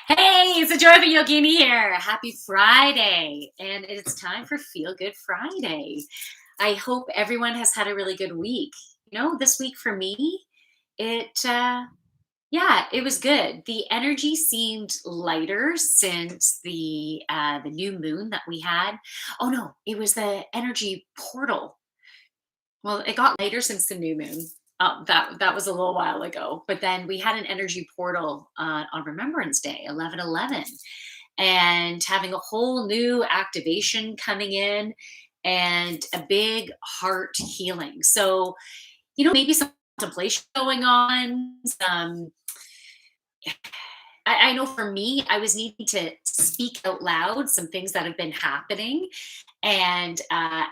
Hey, it's the Joy of a Yogini here. Happy Friday. And it's time for Feel Good Friday. I hope everyone has had a really good week. This week for me, it was good. The energy seemed lighter since the new moon that we had. Oh no, it was the energy portal. Well, it got later since the new moon. That was a little while ago. But then we had an energy portal on Remembrance Day, 11/11, and having a whole new activation coming in and a big heart healing. So, maybe some contemplation going on, some I know for me, I was needing to speak out loud some things that have been happening and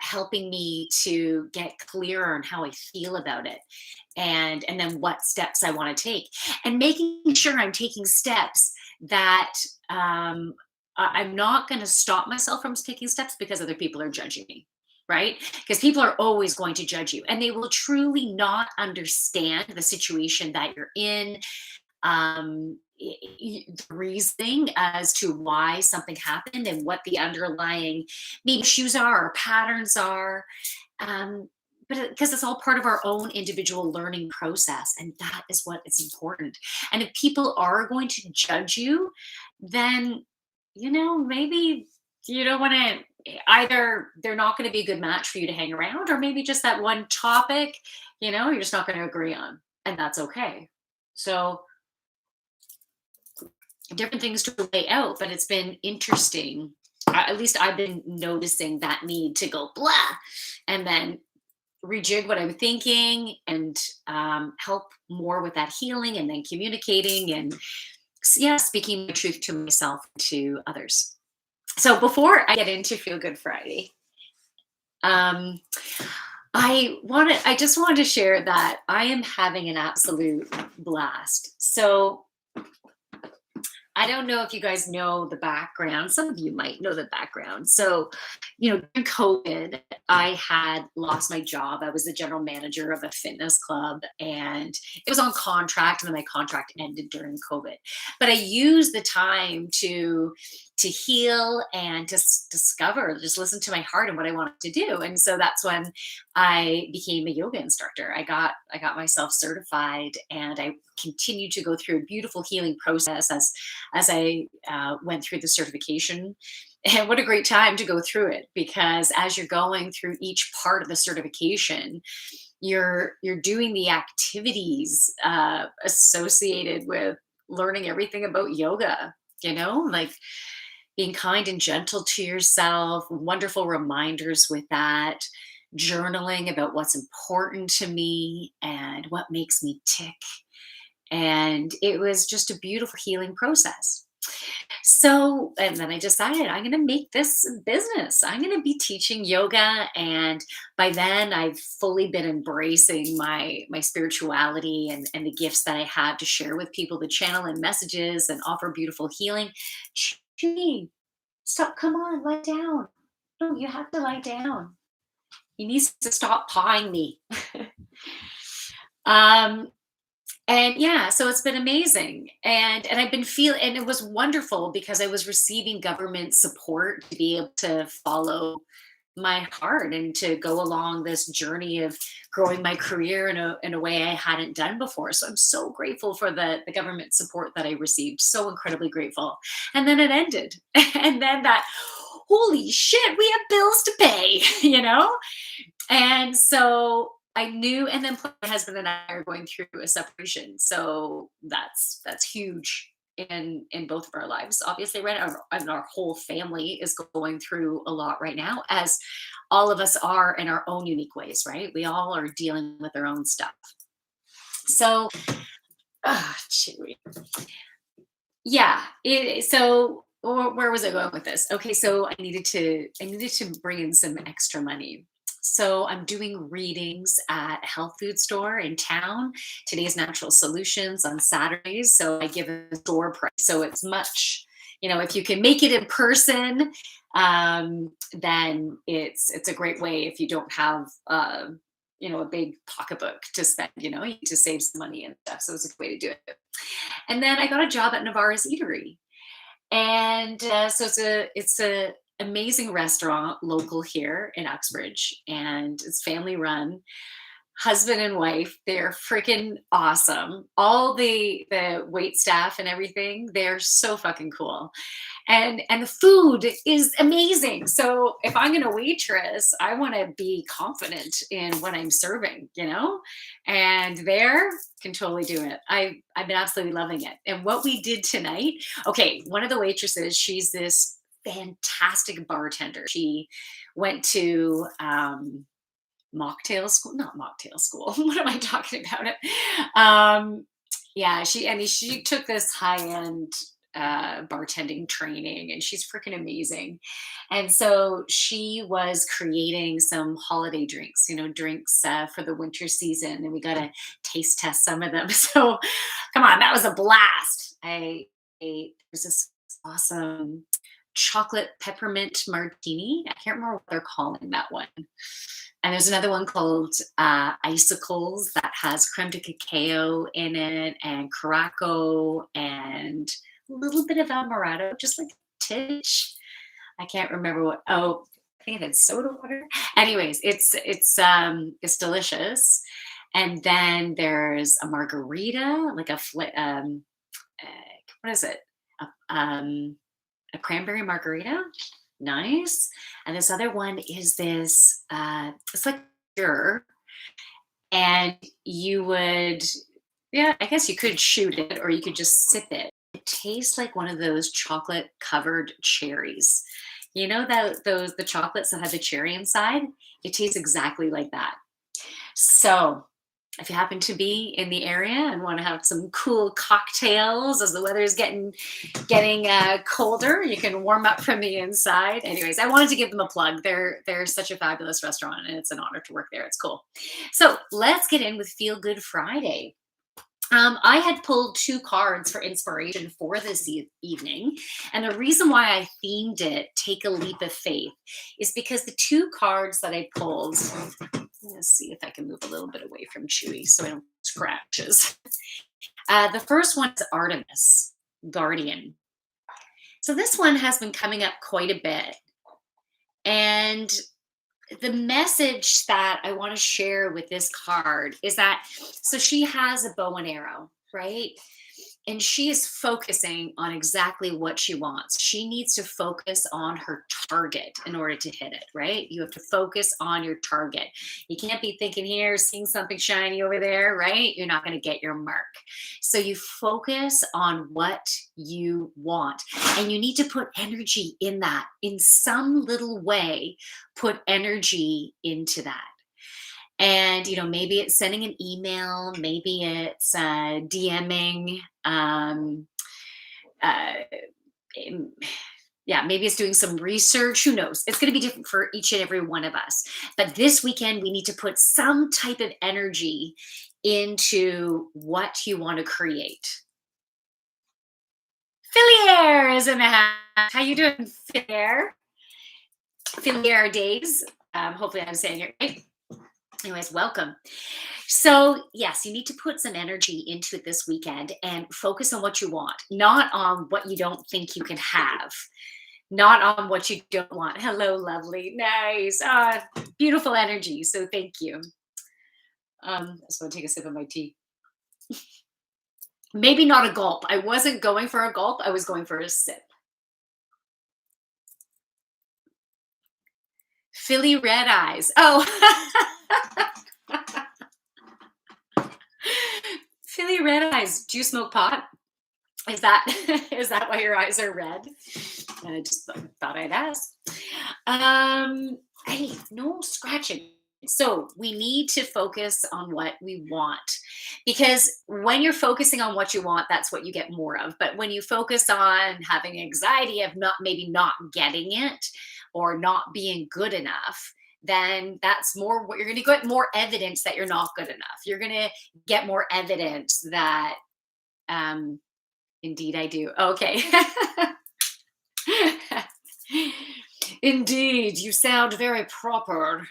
helping me to get clearer on how I feel about it and then what steps I want to take and making sure I'm taking steps that I'm not going to stop myself from taking steps because other people are judging me. Right? Because people are always going to judge you and they will truly not understand the situation that you're in, the reasoning as to why something happened and what the underlying maybe issues are or patterns are. Um, but because it's all part of our own individual learning process, and that is what is important. And if people are going to judge you, then maybe you don't want to. Either they're not going to be a good match for you to hang around, or maybe just that one topic, you're just not going to agree on, and that's okay. So different things to lay out, but it's been interesting. At least I've been noticing that need to go blah and then rejig what I'm thinking and help more with that healing and then communicating and yeah, speaking the truth to myself and to others. So before I get into Feel Good Friday, um, I just wanted to share that I am having an absolute blast. So I don't know if you guys know the background. Some of you might know the background. So, during COVID, I had lost my job. I was the general manager of a fitness club and it was on contract, and then my contract ended during COVID. But I used the time to heal and to discover, just listen to my heart and what I wanted to do. And so that's when I became a yoga instructor. I got myself certified and I continued to go through a beautiful healing process as I went through the certification. And what a great time to go through it, because as you're going through each part of the certification, you're doing the activities associated with learning everything about yoga. Like being kind and gentle to yourself, wonderful reminders with that, journaling about what's important to me and what makes me tick. And it was just a beautiful healing process. So, and then I decided I'm going to make this a business. I'm going to be teaching yoga, and by then I've fully been embracing my spirituality and the gifts that I have to share with people, to channel in messages and offer beautiful healing. Gee, stop! Come on, lie down. No, you have to lie down. He needs to stop pawing me. um, and yeah, so it's been amazing. And I've been feeling, and it was wonderful because I was receiving government support to be able to follow my heart and to go along this journey of growing my career in a way I hadn't done before. So I'm so grateful for the government support that I received. So incredibly grateful. And then it ended. And then that, holy shit, we have bills to pay, you know? And so I knew, and then my husband and I are going through a separation, so that's huge in both of our lives. Obviously, right, and our whole family is going through a lot right now, as all of us are in our own unique ways. Right, we all are dealing with our own stuff. So, chewy. Yeah. Where was I going with this? Okay, so I needed to bring in some extra money. So I'm doing readings at a health food store in town. Today's Natural Solutions on Saturdays. So I give a store price. So it's much, if you can make it in person, then it's a great way if you don't have a big pocketbook to spend, you need to save some money and stuff. So it's a good way to do it. And then I got a job at Navarre's Eatery. And so it's a amazing restaurant local here in Uxbridge, and it's family run. Husband and wife, they're freaking awesome. All the wait staff and everything, they're so fucking cool. And the food is amazing. So if I'm gonna waitress, I want to be confident in what I'm serving, And there can totally do it. I've been absolutely loving it. And what we did tonight, okay, one of the waitresses, she's this fantastic bartender. She went to mocktail school, not mocktail school. What am I talking about? It. Yeah, she took this high end bartending training, and she's freaking amazing. And so she was creating some holiday drinks, drinks for the winter season, and we got to taste test some of them. So, come on, that was a blast. I ate. There's this awesome chocolate peppermint martini. I can't remember what they're calling that one. And there's another one called Icicles that has creme de cacao in it and Caraco and a little bit of Amaretto, just like a titch. I can't remember what. Oh, I think it had soda water. Anyways, it's delicious. And then there's a margarita, like uh, what is it? A cranberry margarita. Nice. And this other one is this, it's like pure, and you would, yeah, I guess you could shoot it or you could just sip it. It tastes like one of those chocolate covered cherries. You know that the chocolates that have the cherry inside? It tastes exactly like that. So if you happen to be in the area and want to have some cool cocktails as the weather is getting colder, you can warm up from the inside. Anyways, I wanted to give them a plug. They're such a fabulous restaurant, and it's an honor to work there. It's cool. So let's get in with Feel Good Friday. I had pulled two cards for inspiration for this evening. And the reason why I themed it, Take a Leap of Faith, is because the two cards that I pulled, let's see if I can move a little bit away from Chewy so I don't scratches. The first one is Artemis Guardian. So this one has been coming up quite a bit. And the message that I want to share with this card is that, so she has a bow and arrow, right? And she is focusing on exactly what she wants. She needs to focus on her target in order to hit it, right? You have to focus on your target. You can't be thinking here, seeing something shiny over there, right? You're not going to get your mark. So you focus on what you want, and you need to put energy in that in some little way. Put energy into that. And maybe it's sending an email, maybe it's DMing, uh, yeah, maybe it's doing some research. Who knows? It's going to be different for each and every one of us. But this weekend, we need to put some type of energy into what you want to create. Fillier is in the house. How you doing, Fillier? Fillier days. Hopefully I'm saying it right. Anyways, welcome. So, yes, you need to put some energy into it this weekend and focus on what you want, not on what you don't think you can have, not on what you don't want. Hello, lovely. Nice. Beautiful energy. So, thank you. I just want to take a sip of my tea. Maybe not a gulp. I wasn't going for a gulp, I was going for a sip. Philly red eyes. Oh, Philly red eyes. Do you smoke pot? Is that is that why your eyes are red? I just thought I'd ask. Hey, no scratching. So we need to focus on what we want, because when you're focusing on what you want, that's what you get more of. But when you focus on having anxiety of not getting it or not being good enough, then that's more what you're going to get more evidence that you're not good enough. You're going to get more evidence that indeed I do. Okay. Indeed, you sound very proper.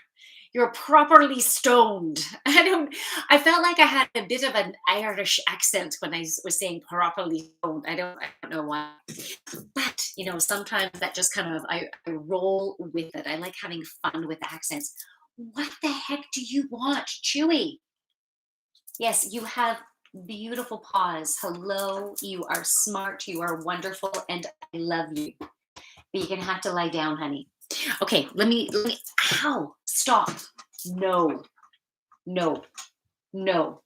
You're properly stoned. I felt like I had a bit of an Irish accent when was saying properly stoned. I don't know why. But, sometimes that just kind of, I roll with it. I like having fun with accents. What the heck do you want, Chewy? Yes, you have beautiful paws. Hello, you are smart, you are wonderful, and I love you. But you're gonna have to lie down, honey. Okay, let me, ow, stop. No, no, no.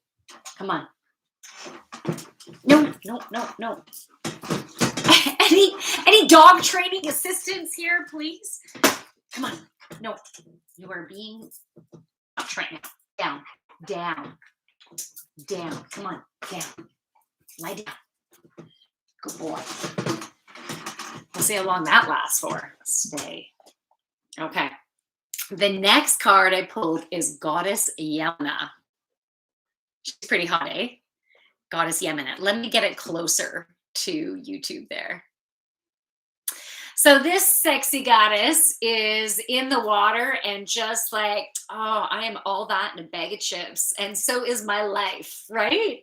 Come on. No, no, no, no. any dog training assistance here, please? Come on. No, you are being trained. Down, down, down. Come on, down. Lie down. Good boy. We'll see how long that lasts for. Stay. Okay. The next card I pulled is Goddess Yana. She's pretty hot, eh? Goddess Yana. Let me get it closer to YouTube there. So this sexy goddess is in the water and just like, oh, I am all that in a bag of chips. And so is my life, right?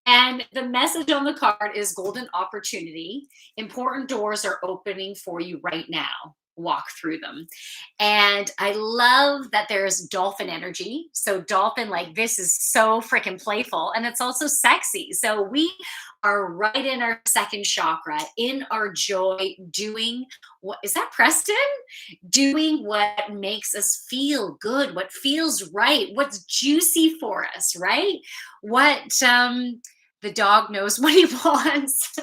And the message on the card is golden opportunity. Important doors are opening for you right now. Walk through them. And I love that there's dolphin energy. So dolphin, like, this is so freaking playful, and it's also sexy. So we are right in our second chakra, in our joy, doing what is that, Preston? Doing what makes us feel good, what feels right, what's juicy for us, right? What the dog knows what he wants.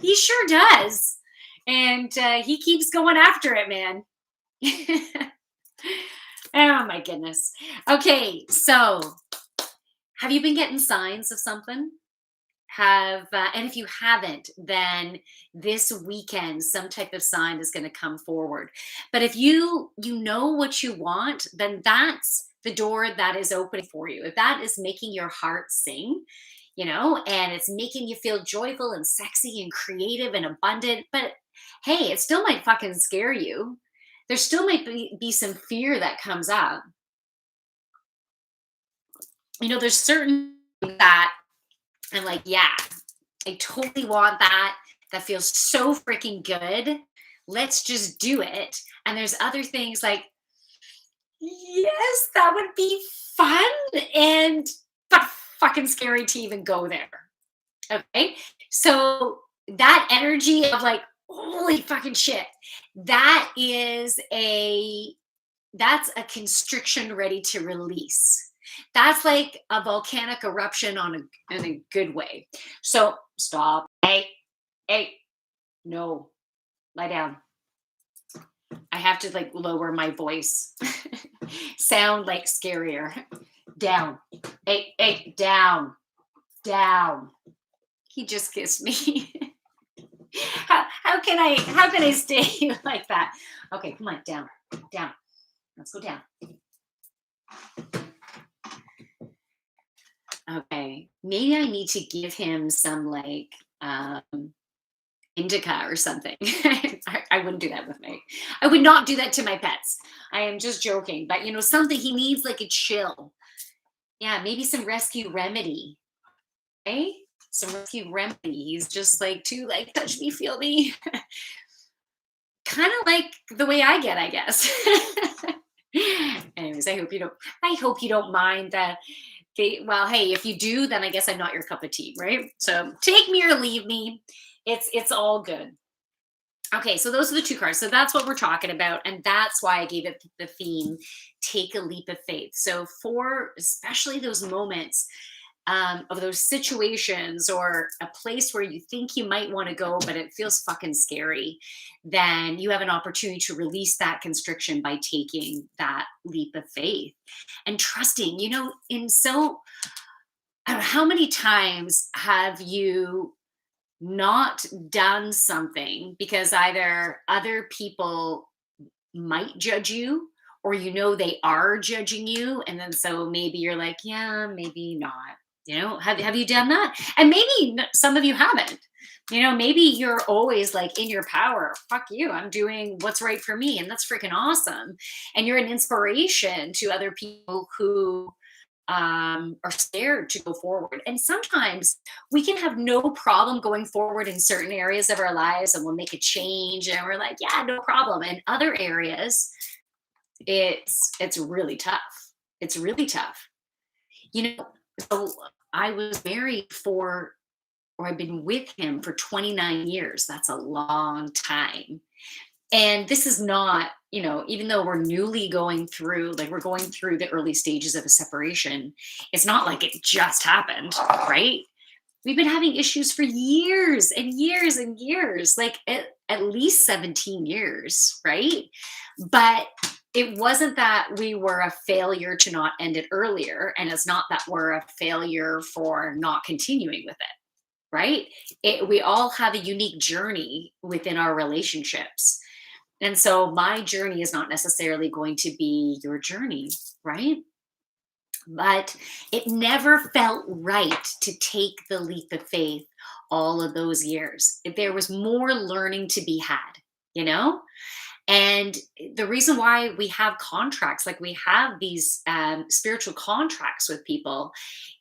He sure does. And he keeps going after it, man. Oh my goodness. Okay, so have you been getting signs of something? And if you haven't, then this weekend some type of sign is going to come forward. But if you know what you want, then that's the door that is open for you. If that is making your heart sing, and it's making you feel joyful and sexy and creative and abundant, but hey, it still might fucking scare you. There still might be some fear that comes up. There's certain that I'm like, yeah, I totally want that. That feels so freaking good. Let's just do it. And there's other things like, yes, that would be fun, but fucking scary to even go there. Okay. So that energy of like, holy fucking shit, that's a constriction ready to release. That's like a volcanic eruption in a good way. So stop. Hey, no, lie down. I have to like lower my voice. Sound like scarier. Down. Hey, down. He just kissed me. How can I stay like that? Okay, come on, down. Let's go down. Okay, maybe I need to give him some like indica or something. I wouldn't do that with me. I would not do that to my pets. I am just joking, but something he needs, like a chill. Yeah, maybe some rescue remedy. Okay, some rescue remedy. He's just like too like touch me, feel me. Kind of like the way I get, I guess. Anyways, I hope you don't mind that. Well, hey, if you do, then I guess I'm not your cup of tea, right? So take me or leave me. It's all good. Okay, so those are the two cards. So that's what we're talking about, and that's why I gave it the theme, take a leap of faith. So for especially those moments of those situations or a place where you think you might want to go, but it feels fucking scary, then you have an opportunity to release that constriction by taking that leap of faith and trusting, how many times have you not done something because either other people might judge you or they are judging you, and then so maybe you're like, yeah, maybe not. Have you done that? And maybe some of you haven't, Maybe you're always like in your power. Fuck you. I'm doing what's right for me. And that's freaking awesome. And you're an inspiration to other people who are scared to go forward. And sometimes we can have no problem going forward in certain areas of our lives and we'll make a change and we're like, yeah, no problem. And other areas, it's really tough. It's really tough. You know, so I was married for or I've been with him for 29 years. That's a long time. And this is not, even though we're newly going through, like we're going through the early stages of a separation, it's not like it just happened, right? We've been having issues for years and years and years, like at least 17 years, right? But it wasn't that we were a failure to not end it earlier. And it's not that we're a failure for not continuing with it, right? We all have a unique journey within our relationships. And so my journey is not necessarily going to be your journey, right? But it never felt right to take the leap of faith all of those years. There was more learning to be had, you know? And the reason why we have contracts, like we have these spiritual contracts with people,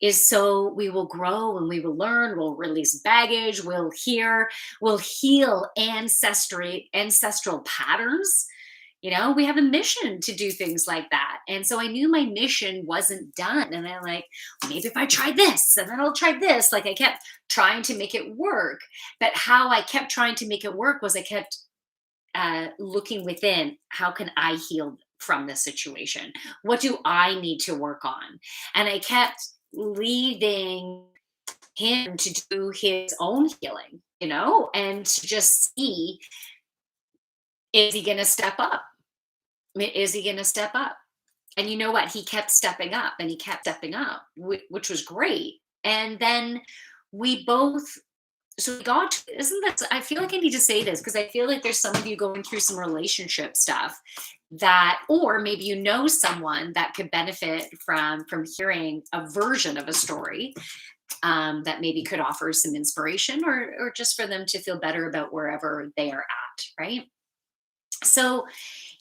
is so we will grow and we will learn, we'll release baggage, we'll heal ancestral patterns. We have a mission to do things like that. And so I knew my mission wasn't done. And I'm like, maybe if I try this and then I'll try this. Like I kept trying to make it work. But how I kept trying to make it work was I kept looking within. How can I heal from this situation? What do I need to work on? And I kept leaving him to do his own healing, and to just see, is he going to step up? Is he going to step up? And you know what? He kept stepping up and he kept stepping up, which was great. And then we both, so we got, isn't that, I feel like I need to say this because I feel like there's some of you going through some relationship stuff that, or maybe someone that could benefit from hearing a version of a story that maybe could offer some inspiration or just for them to feel better about wherever they are at, right? So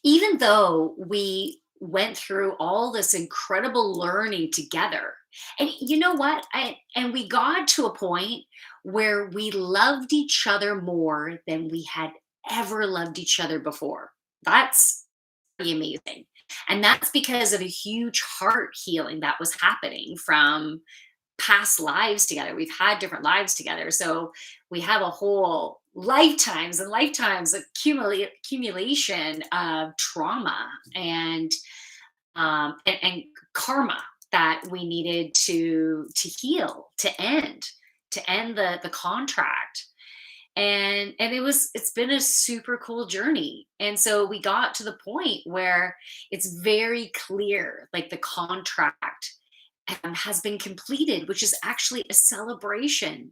even though we went through all this incredible learning together, and you know what? And we got to a point where we loved each other more than we had ever loved each other before. That's pretty amazing. And that's because of a huge heart healing that was happening from past lives together. We've had different lives together. So we have a whole lifetimes and lifetimes accumulation of trauma and karma that we needed to heal, to end the contract. And it's been a super cool journey. And so we got to the point where it's very clear, like the contract has been completed, which is actually a celebration.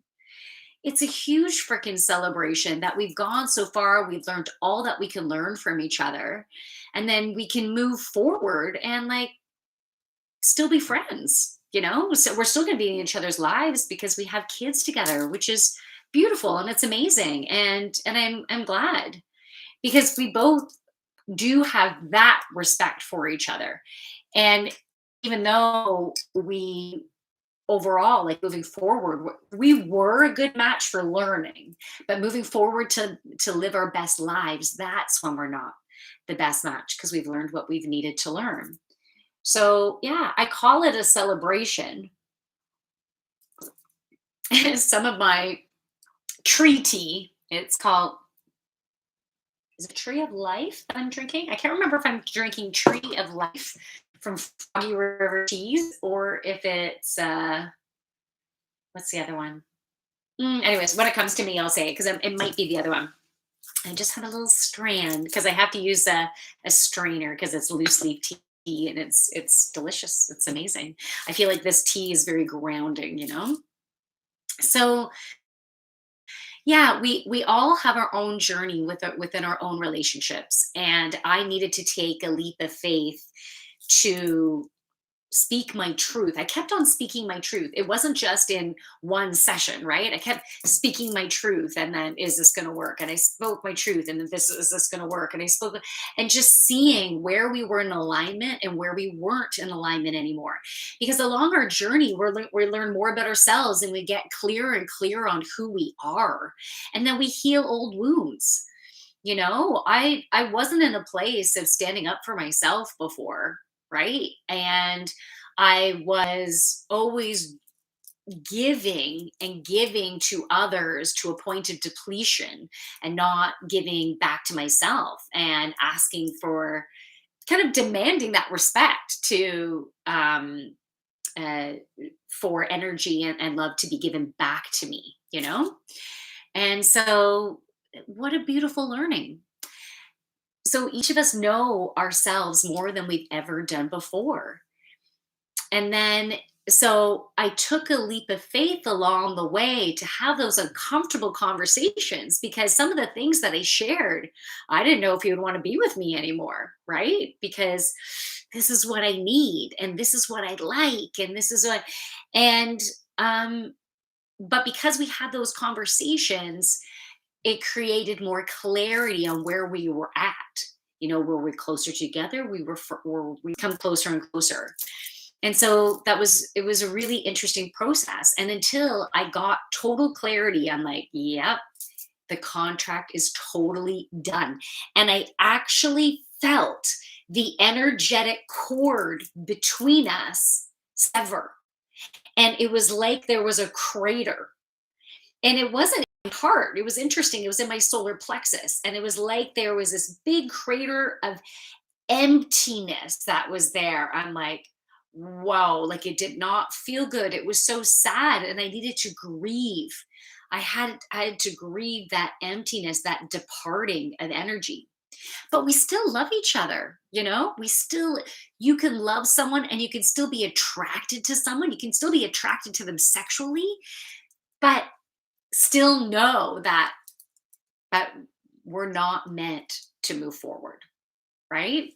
It's a huge freaking celebration that we've gone so far. We've learned all that we can learn from each other. And then we can move forward and like still be friends, So we're still going to be in each other's lives because we have kids together, which is beautiful and it's amazing. And I'm glad because we both do have that respect for each other. And even though we overall, like moving forward, we were a good match for learning, but moving forward to live our best lives, that's when we're not the best match because we've learned what we've needed to learn. So yeah, I call it a celebration. Some of my tree tea, it's called, is it Tree of Life that I'm drinking? I can't remember if I'm drinking Tree of Life from Foggy River Teas or if it's what's the other one? Anyways, when it comes to me, I'll say it because it might be the other one. I just have a little strand because I have to use a strainer because it's loose leaf tea and it's delicious. It's amazing. I feel like this tea is very grounding. So yeah, we all have our own journey within our own relationships, and I needed to take a leap of faith to speak my truth. I kept on speaking my truth. It wasn't just in one session, right? I kept speaking my truth, and then, is this going to work? And I spoke my truth, and then, this is this going to work? And I spoke, and just seeing where we were in alignment and where we weren't in alignment anymore. Because along our journey, we learn more about ourselves, and we get clearer and clearer on who we are, and then we heal old wounds. I wasn't in a place of standing up for myself before, right? And I was always giving and giving to others to a point of depletion, and not giving back to myself, and asking for, kind of demanding that respect to, uh, for energy and love to be given back to me. And so, what a beautiful learning. So each of us know ourselves more than we've ever done before. And then, so I took a leap of faith along the way to have those uncomfortable conversations, because some of the things that I shared, I didn't know if he would want to be with me anymore, right? Because this is what I need, and this is what I like, and this is what, and, um, but because we had those conversations, it created more clarity on where we were at. Were we closer together? Were we come closer and closer? And so it was a really interesting process. And until I got total clarity, I'm like, yep, the contract is totally done. And I actually felt the energetic cord between us sever. And it was like there was a crater, and it wasn't in my heart. It was interesting. It was in my solar plexus. And it was like there was this big crater of emptiness that was there. I'm like, wow, like it did not feel good. It was so sad. And I needed to grieve. I had to grieve that emptiness, that departing of energy. But we still love each other. You can love someone, and you can still be attracted to someone. You can still be attracted to them sexually, but still know that we're not meant to move forward, right?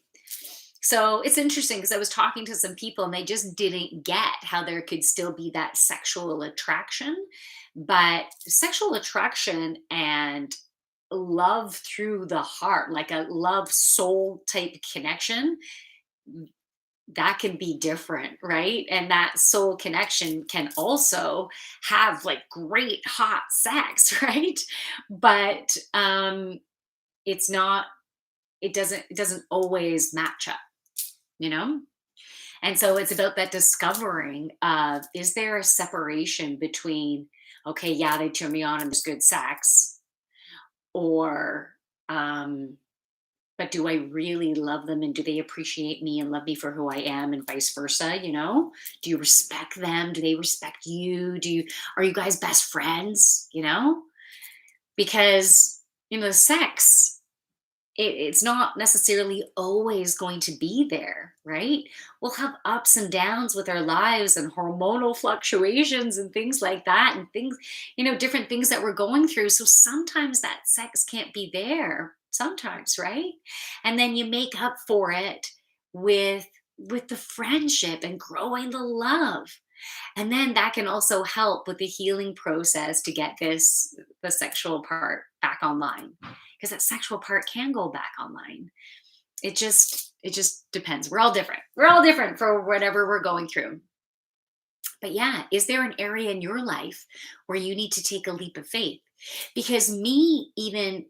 So it's interesting, because I was talking to some people, and they just didn't get how there could still be that sexual attraction. But sexual attraction and love through the heart, like a love soul type connection, that can be different, right? And that soul connection can also have like great hot sex, right? But it's not, it doesn't always match up, you know? And so it's about that discovering of, is there a separation between, okay, yeah, they turn me on and there's good sex, or but do I really love them, and do they appreciate me and love me for who I am, and vice versa? Do you respect them? Do they respect you? Are you guys best friends? Because, sex, it's not necessarily always going to be there, right? We'll have ups and downs with our lives, and hormonal fluctuations and things like that, and things, different things that we're going through. So sometimes that sex can't be there, sometimes, right? And then you make up for it with the friendship and growing the love. And then that can also help with the healing process to get the sexual part back online, because that sexual part can go back online. It just depends. We're all different. We're all different for whatever we're going through. But yeah, is there an area in your life where you need to take a leap of faith? Because me even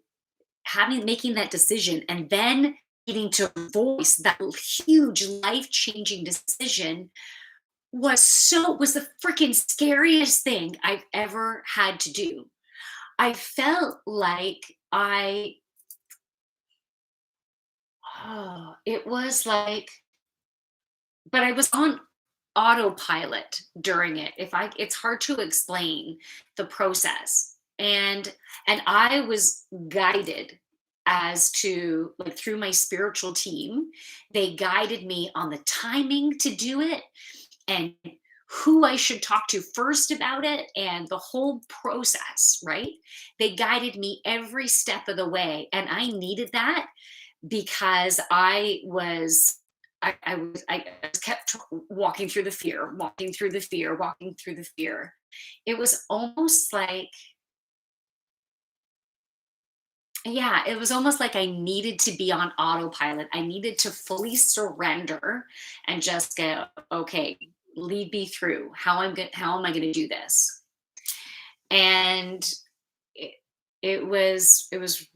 having making that decision, and then needing to voice that huge life-changing decision, was the freaking scariest thing I've ever had to do. I felt like it was like, but I was on autopilot during it. It's hard to explain the process. And I was guided as to, like, through my spiritual team. They guided me on the timing to do it, and who I should talk to first about it, and the whole process, right? They guided me every step of the way. And I needed that, because I was I just kept walking through the fear, walking through the fear, walking through the fear. It was almost like, yeah, it was almost like I needed to be on autopilot. I needed to fully surrender and just go, okay, lead me through how am I going to do this? And it, it was it was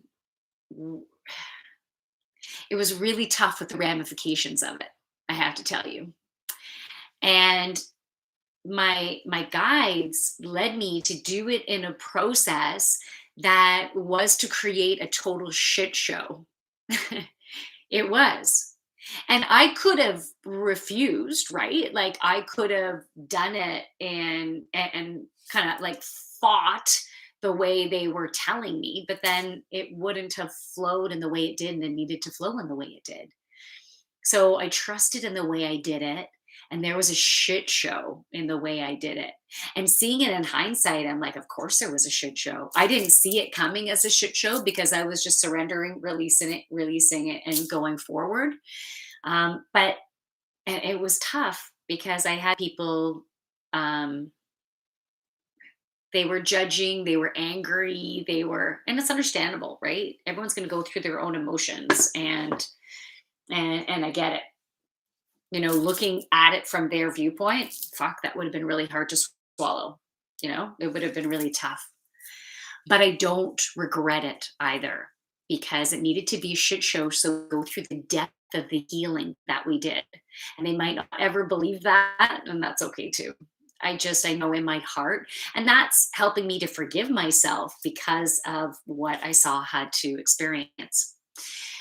really tough with the ramifications of it, I have to tell you. And my guides led me to do it in a process that was to create a total shit show. It was. And I could have refused, right? Like I could have done it and kind of like fought the way they were telling me, but then it wouldn't have flowed in the way it did and it needed to flow in the way it did. So I trusted in the way I did it. And there was a shit show in the way I did it. And seeing it in hindsight, I'm like, of course there was a shit show. I didn't see it coming as a shit show because I was just surrendering, releasing it, and going forward. But and it was tough because I had people, um, they were judging, they were angry, and it's understandable, right? Everyone's going to go through their own emotions, and I get it. Looking at it from their viewpoint, fuck, that would have been really hard to swallow. It would have been really tough. But I don't regret it either because it needed to be a shit show. So go through the depth of the healing that we did. And they might not ever believe that, and that's okay too. I know in my heart. And that's helping me to forgive myself because of what I saw had to experience.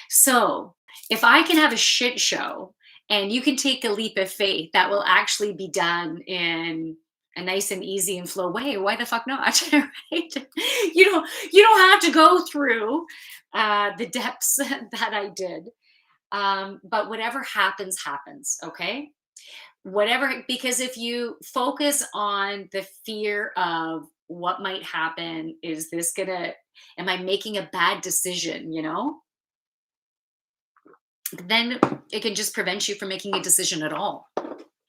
So if I can have a shit show and you can take a leap of faith that will actually be done in a nice and easy and flow way, why the fuck not? Right? You don't have to go through the depths that I did. But whatever happens, happens. Okay. Whatever, because if you focus on the fear of what might happen, am I making a bad decision? Then it can just prevent you from making a decision at all.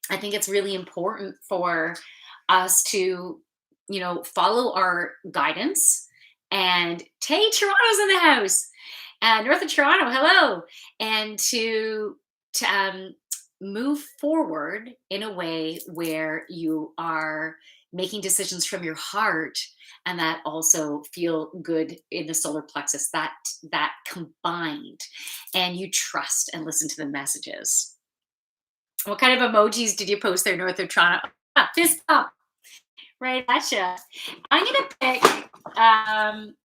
I think it's really important for us to, follow our guidance. And Tay Toronto's in the house, north of Toronto. Hello, and to move forward in a way where you are making decisions from your heart and that also feel good in the solar plexus, that combined, and you trust and listen to the messages. What kind of emojis did you post there, north of Toronto? Fist up. Right, gotcha. I'm gonna pick. I'm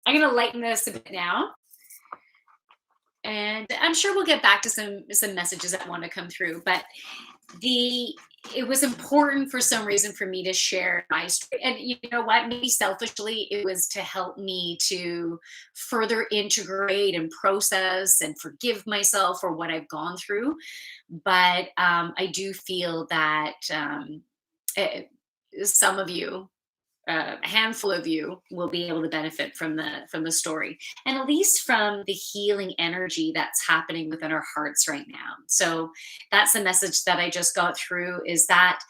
gonna lighten this a bit now, and I'm sure we'll get back to some messages that want to come through. But the it was important for some reason for me to share my story, and you know what? Maybe selfishly, it was to help me to further integrate and process and forgive myself for what I've gone through. But I do feel that eh, some of you, a handful of you, will be able to benefit from the story, and at least from the healing energy that's happening within our hearts right now. So that's the message that I just got through, is that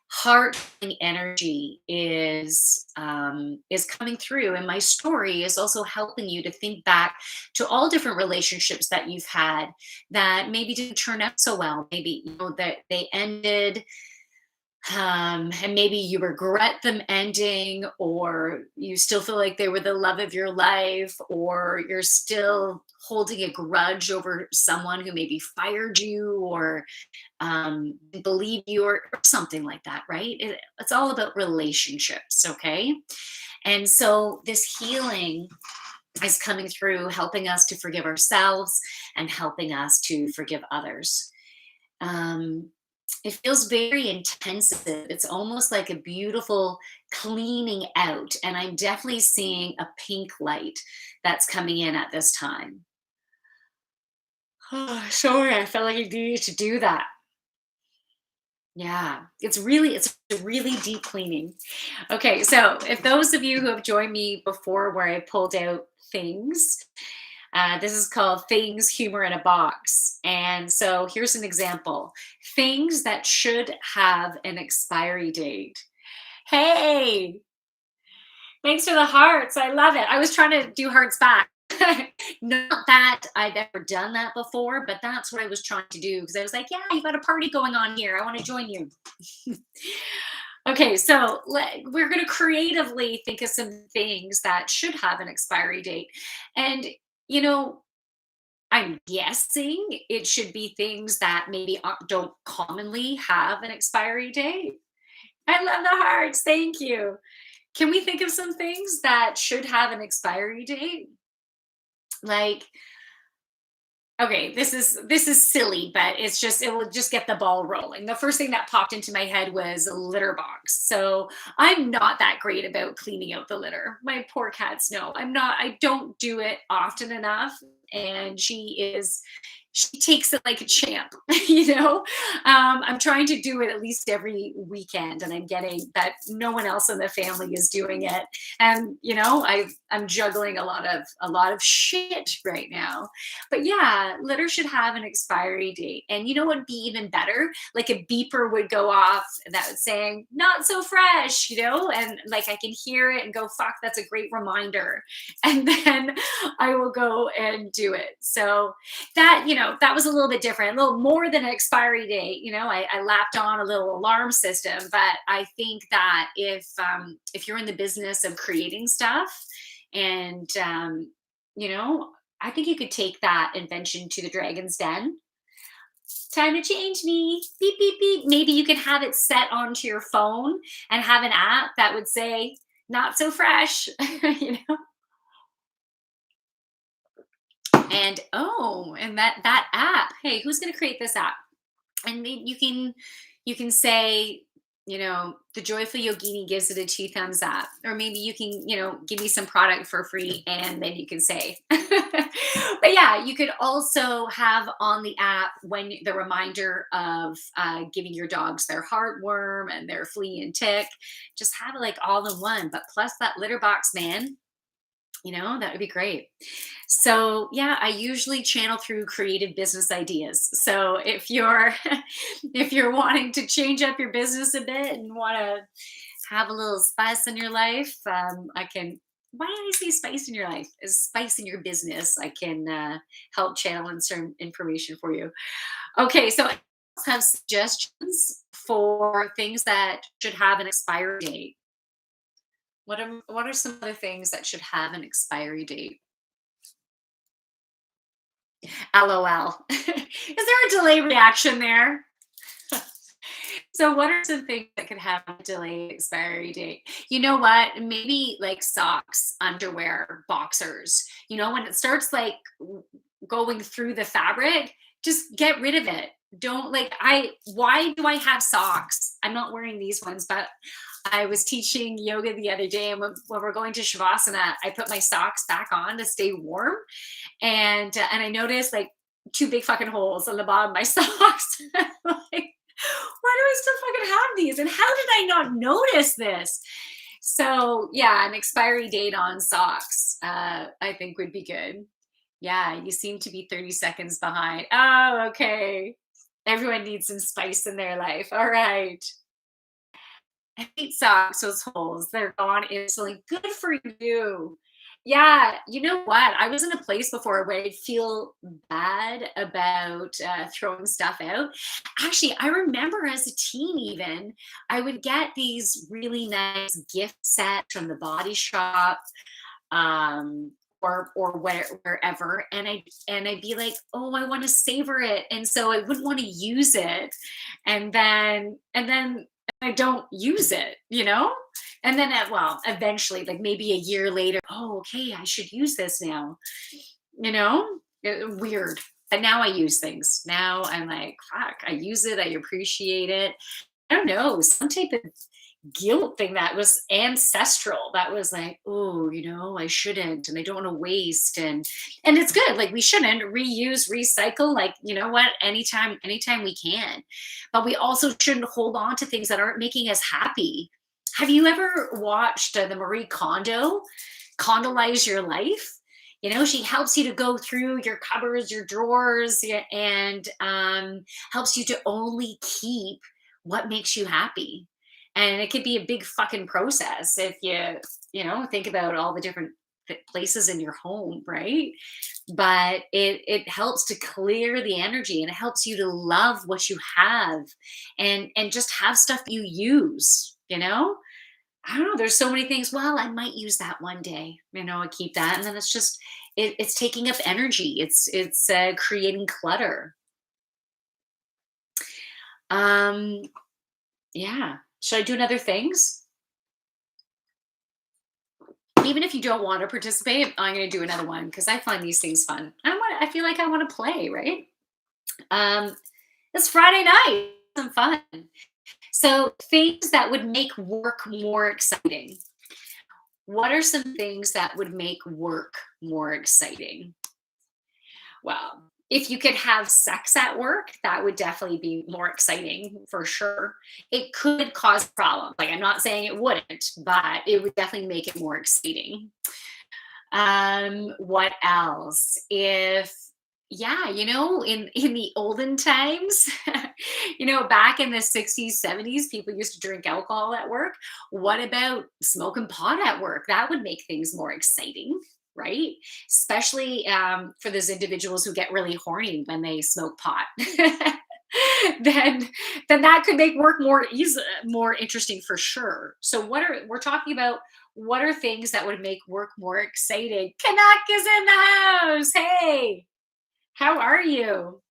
heart energy is coming through, and my story is also helping you to think back to all different relationships that you've had that maybe didn't turn out so well, maybe that they ended, and maybe you regret them ending, or you still feel like they were the love of your life, or you're still holding a grudge over someone who maybe fired you or didn't believe you, or something like that, right? It's all about relationships, okay? And so this healing is coming through, helping us to forgive ourselves and helping us to forgive others. Um, it feels very intensive. It's almost like a beautiful cleaning out. And I'm definitely seeing a pink light that's coming in at this time. Oh, sorry, I felt like I needed to do that. Yeah, it's a really deep cleaning. Okay, so if those of you who have joined me before where I pulled out things, This is called Things Humor in a Box. And so here's an example: things that should have an expiry date. Hey, thanks for the hearts. I love it. I was trying to do hearts back. Not that I've ever done that before, but that's what I was trying to do because I was like, yeah, you got a party going on here. I want to join you. Okay, so we're going to creatively think of some things that should have an expiry date. And, you know, I'm guessing it should be things that maybe don't commonly have an expiry date. I love the hearts. Thank you. Can we think of some things that should have an expiry date? Like, okay, this is silly, but it will just get the ball rolling. The first thing that popped into my head was a litter box. So I'm not that great about cleaning out the litter. My poor cats know. I don't do it often enough. And she takes it like a champ, you know. I'm trying to do it at least every weekend, and I'm getting that no one else in the family is doing it. And I'm juggling a lot of shit right now. But yeah, litter should have an expiry date. And you know what would be even better? Like a beeper would go off that would saying not so fresh, and like I can hear it and go, fuck, that's a great reminder. And then I will go and do it. So that was a little bit different, a little more than an expiry date. I lapped on a little alarm system. But I think that if you're in the business of creating stuff, and you know I think you could take that invention to the dragon's den. Time to change me. Beep, beep, beep. Maybe you can have it set onto your phone and have an app that would say, not so fresh. you know? And that app, hey, who's gonna create this app? And then you can say, the joyful yogini gives it a 2 thumbs up. Or maybe you can, give me some product for free, and then you can say. But yeah, you could also have on the app when the reminder of giving your dogs their heartworm and their flea and tick. Just have it like all in one. But plus that litter box, man, that would be great. So yeah, I usually channel through creative business ideas. So if you're if you're wanting to change up your business a bit and want to have a little spice in your life, I can. Why do I say spice in your life? Is spice in your business? I can help channel in certain information for you. Okay, so I also have suggestions for things that should have an expiry date. What are some other things that should have an expiry date? LOL. Is there a delay reaction there? So, what are some things that could have a delayed expiry date? You know what? Maybe like socks, underwear, boxers. When it starts like going through the fabric, just get rid of it. Don't like why do I have socks? I'm not wearing these ones, but I was teaching yoga the other day, and when we're going to shavasana, I put my socks back on to stay warm, and I noticed like two big fucking holes on the bottom of my socks. Like, why do I still fucking have these? And how did I not notice this? So yeah, an expiry date on socks, I think would be good. Yeah, you seem to be 30 seconds behind. Oh, okay. Everyone needs some spice in their life. All right. I hate socks, those holes. They're gone instantly. Good for you. Yeah, you know what? I was in a place before where I'd feel bad about throwing stuff out. Actually, I remember as a teen, even, I would get these really nice gift sets from the body shop, or wherever, and I'd be like, oh, I want to savor it, and so I wouldn't want to use it, and then I don't use it, and then eventually, like maybe a year later, oh, okay, I should use this now, weird. But now I use things. Now I'm like, fuck, I use it, I appreciate it. I don't know, some type of guilt thing that was ancestral, that was like, oh, I shouldn't, and I don't want to waste, and it's good, like we shouldn't reuse, recycle, like, what, anytime we can. But we also shouldn't hold on to things that aren't making us happy. Have you ever watched the Marie Kondo Condolize Your Life? She helps you to go through your cupboards, your drawers, and helps you to only keep what makes you happy. And it could be a big fucking process if think about all the different places in your home, right? But it helps to clear the energy, and it helps you to love what you have, and just have stuff you use. I don't know, there's so many things. Well, I might use that one day, I keep that, and then it's taking up energy. It's creating clutter. um yeah, should I do another things? Even if you don't want to participate, I'm going to do another one because I find these things fun. I feel like I want to play, right? um it's Friday night, some fun. So, things that would make work more exciting. What are some things that would make work more exciting? Well, if you could have sex at work, that would definitely be more exciting for sure. It could cause problems. Like, I'm not saying it wouldn't, but it would definitely make it more exciting. What else? If Yeah, in the olden times, back in the 60s, 70s, people used to drink alcohol at work. What about smoking pot at work? That would make things more exciting, right? Especially for those individuals who get really horny when they smoke pot. then then that could make work more interesting for sure. So we're talking about, what are things that would make work more exciting? Canuck is in the house. Hey, how are you?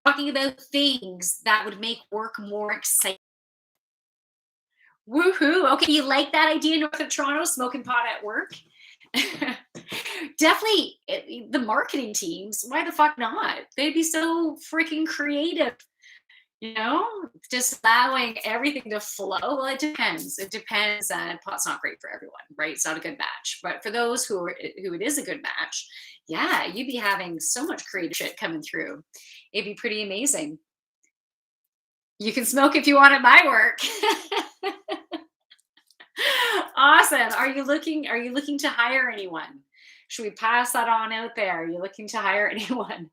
Talking about things that would make work more exciting. Woohoo. Okay, you like that idea, north of Toronto, smoking pot at work? Definitely, the marketing teams, why the fuck not? They'd be so freaking creative, just allowing everything to flow. Well, it depends. It depends. Pot's not great for everyone, right? It's not a good match. But for those who it is a good match, yeah, you'd be having so much creative shit coming through. It'd be pretty amazing. You can smoke if you want at my work. Awesome. Are you looking to hire anyone? Should we pass that on out there? Are you looking to hire anyone?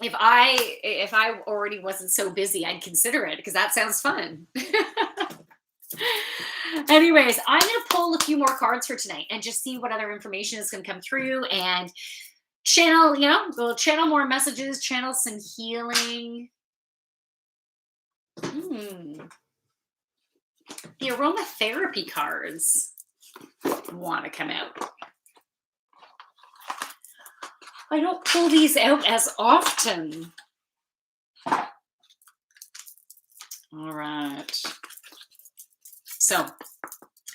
If I already wasn't so busy, I'd consider it because that sounds fun. Anyways, I'm gonna pull a few more cards for tonight and just see what other information is gonna come through, and we'll channel more messages, channel some healing. Hmm. The aromatherapy cards want to come out. I don't pull these out as often. All right. So,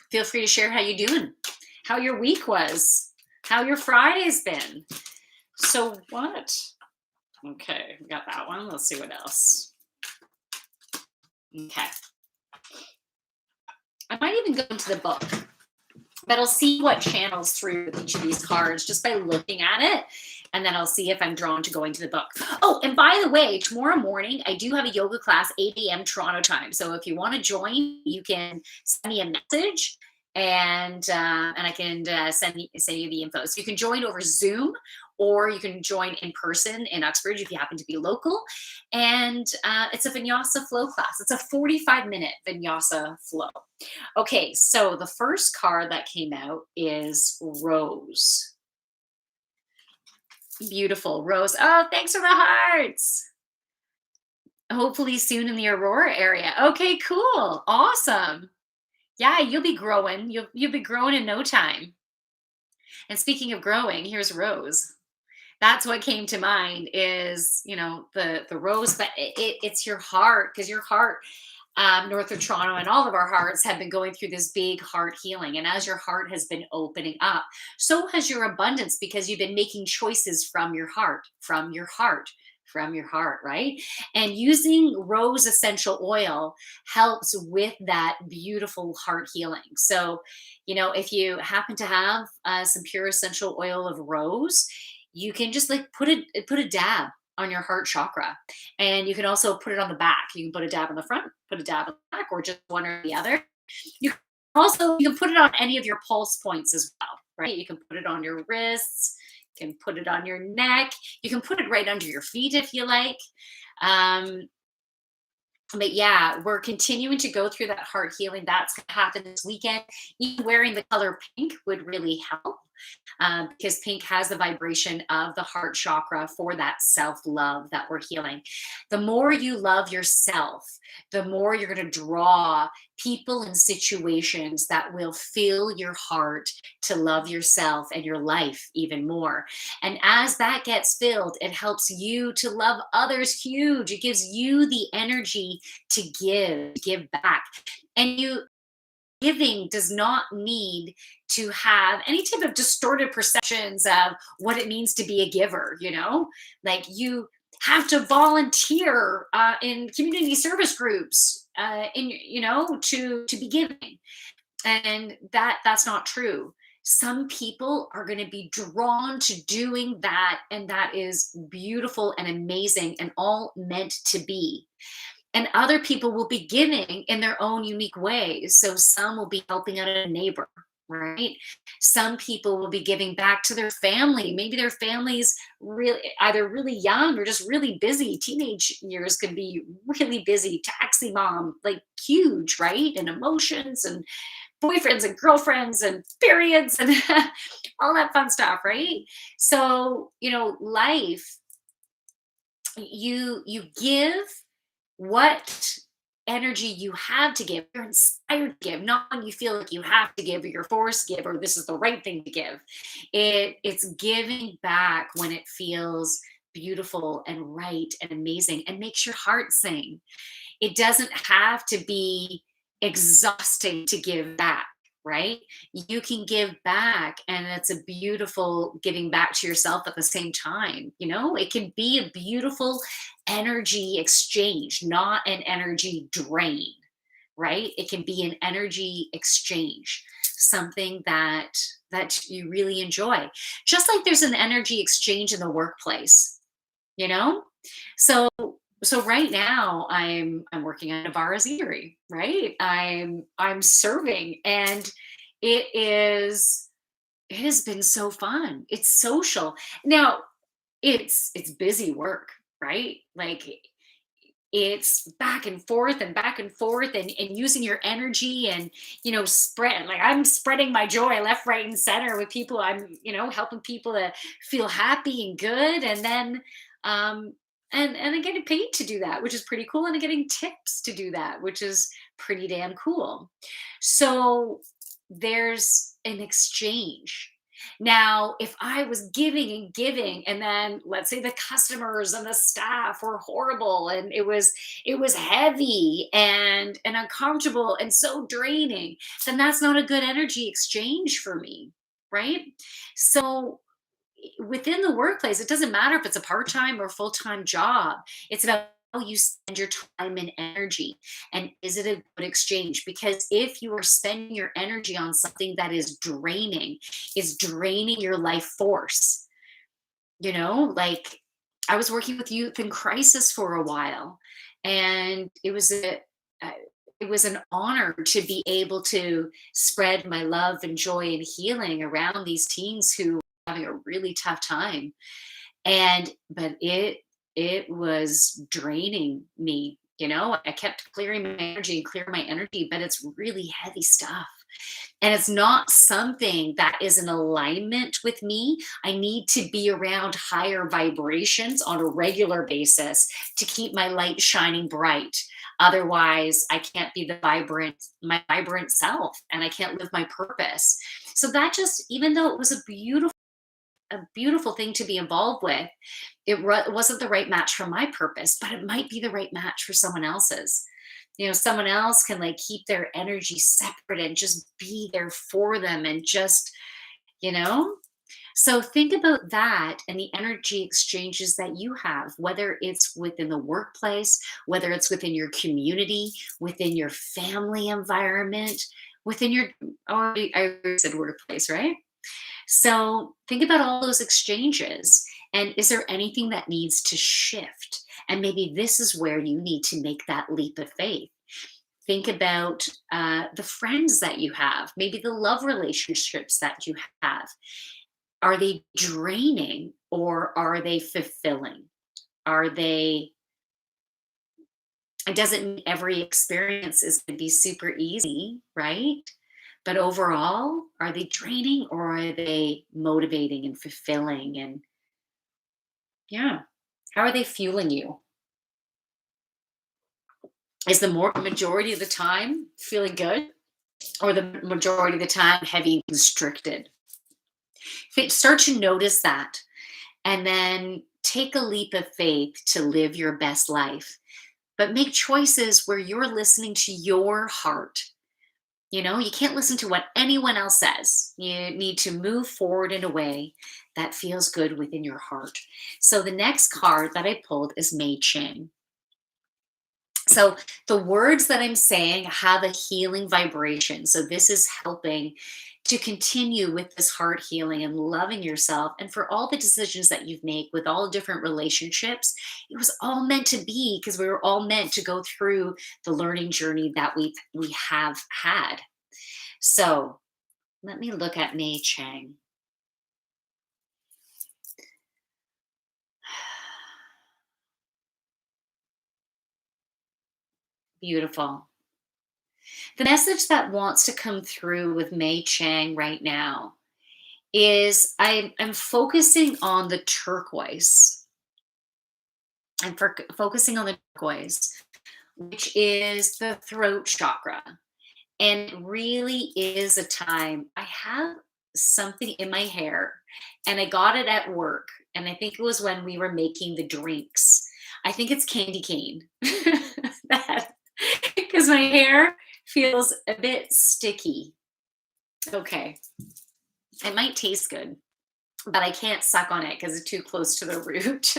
feel free to share how you doing, how your week was, how your Friday's been. So what? Okay, we got that one. Let's see what else. Okay. I might even go into the book, but I'll see what channels through with each of these cards just by looking at it. And then I'll see if I'm drawn to going to the book. Oh, and by the way, tomorrow morning, I do have a yoga class, 8 a.m. Toronto time. So if you want to join, you can send me a message, and I can send you the info. So you can join over Zoom, or you can join in person in Uxbridge if you happen to be local. And it's a vinyasa flow class. It's a 45-minute vinyasa flow. Okay, so the first card that came out is Rose. Beautiful, Rose. Oh, thanks for the hearts. Hopefully soon in the Aurora area. Okay, cool. Awesome. Yeah, you'll be growing. You'll be growing in no time. And speaking of growing, here's Rose. That's what came to mind is, the rose, but it's your heart, because your heart, north of Toronto, and all of our hearts have been going through this big heart healing. And as your heart has been opening up, so has your abundance, because you've been making choices from your heart, right? And using rose essential oil helps with that beautiful heart healing. So, if you happen to have some pure essential oil of rose, you can just like put a dab on your heart chakra. And you can also put it on the back. You can put a dab on the front, put a dab on the back, or just one or the other. You Also, you can put it on any of your pulse points as well, right? You can put it on your wrists, you can put it on your neck, you can put it right under your feet if you like. Um, but yeah, we're continuing to go through that heart healing. That's going to happen this weekend. Even wearing the color pink would really help, because pink has the vibration of the heart chakra for that self love that we're healing. The more you love yourself, the more you're going to draw people and situations that will fill your heart to love yourself and your life even more. And as that gets filled, it helps you to love others huge. It gives you the energy to give back. And you giving does not need to have any type of distorted perceptions of what it means to be a giver, like you have to volunteer in community service groups to be giving, and that's not true. Some people are going to be drawn to doing that, and that is beautiful and amazing and all meant to be. And other people will be giving in their own unique ways. So some will be helping out a neighbor, right? Some people will be giving back to their family. Maybe their family's really either really young or just really busy. Teenage years can be really busy, taxi mom, like huge, right? And emotions and boyfriends and girlfriends and periods and all that fun stuff, right? So, life, you give what energy you have to give. You're inspired to give, not when you feel like you have to give or you're forced to give or this is the right thing to give. It's giving back when it feels beautiful and right and amazing and makes your heart sing. It doesn't have to be exhausting to give back, right? You can give back, and it's a beautiful giving back to yourself at the same time. It can be a beautiful energy exchange, not an energy drain, right? It can be an energy exchange, something that you really enjoy. Just like there's an energy exchange in the workplace, you know? So so right now I'm working at a bar as eatery, right? I'm serving, and it is it has been so fun. It's social. Now, it's busy work, right? Like it's back and forth and back and forth, and using your energy, and spread, like I'm spreading my joy left, right, and center with people. I'm helping people to feel happy and good, and then um and I'm getting paid to do that, which is pretty cool, and I'm getting tips to do that, which is pretty damn cool. So there's an exchange. Now, if I was giving and giving, and then let's say the customers and the staff were horrible, and it was heavy and uncomfortable and so draining, then that's not a good energy exchange for me, right? So within the workplace, it doesn't matter if it's a part-time or full-time job. It's about how you spend your time and energy. And is it a good exchange? Because if you are spending your energy on something that is draining your life force, like I was working with youth in crisis for a while, and uh, it was an honor to be able to spread my love and joy and healing around these teens who were having a really tough time. But it was draining me. I kept clearing my energy and clearing my energy, but it's really heavy stuff. And it's not something that is in alignment with me. I need to be around higher vibrations on a regular basis to keep my light shining bright. Otherwise, I can't be my vibrant self, and I can't live my purpose. So that just, even though it was a beautiful thing to be involved with, it wasn't the right match for my purpose, but it might be the right match for someone else's. Someone else can like keep their energy separate and just be there for them, and just, you know? So think about that and the energy exchanges that you have, whether it's within the workplace, whether it's within your community, within your family environment, within your, oh, I already said workplace, right? So think about all those exchanges. And is there anything that needs to shift? And maybe this is where you need to make that leap of faith. Think about the friends that you have, maybe the love relationships that you have. Are they draining or are they fulfilling? Are they, it doesn't mean every experience is going to be super easy, right? But overall, are they draining or are they motivating and fulfilling? And yeah, how are they fueling you? Is the more majority of the time feeling good or the majority of the time heavy and constricted? Start to notice that and then take a leap of faith to live your best life. But make choices where you're listening to your heart. You know, you can't listen to what anyone else says. You need to move forward in a way that feels good within your heart. So the next card that I pulled is Mei Ching. So the words that I'm saying have a healing vibration. So this is helping to continue with this heart healing and loving yourself. And for all the decisions that you've made with all different relationships, it was all meant to be because we were all meant to go through the learning journey that we have had. So let me look at Mei Chang. Beautiful. The message that wants to come through with Mei Chang right now is I'm focusing on the turquoise. I'm focusing on the turquoise, which is the throat chakra. And it really is a time. I have something in my hair and I got it at work. And I think it was when we were making the drinks. I think it's candy cane. Because my hair feels a bit sticky. Okay. It might taste good, but I can't suck on it because it's too close to the root.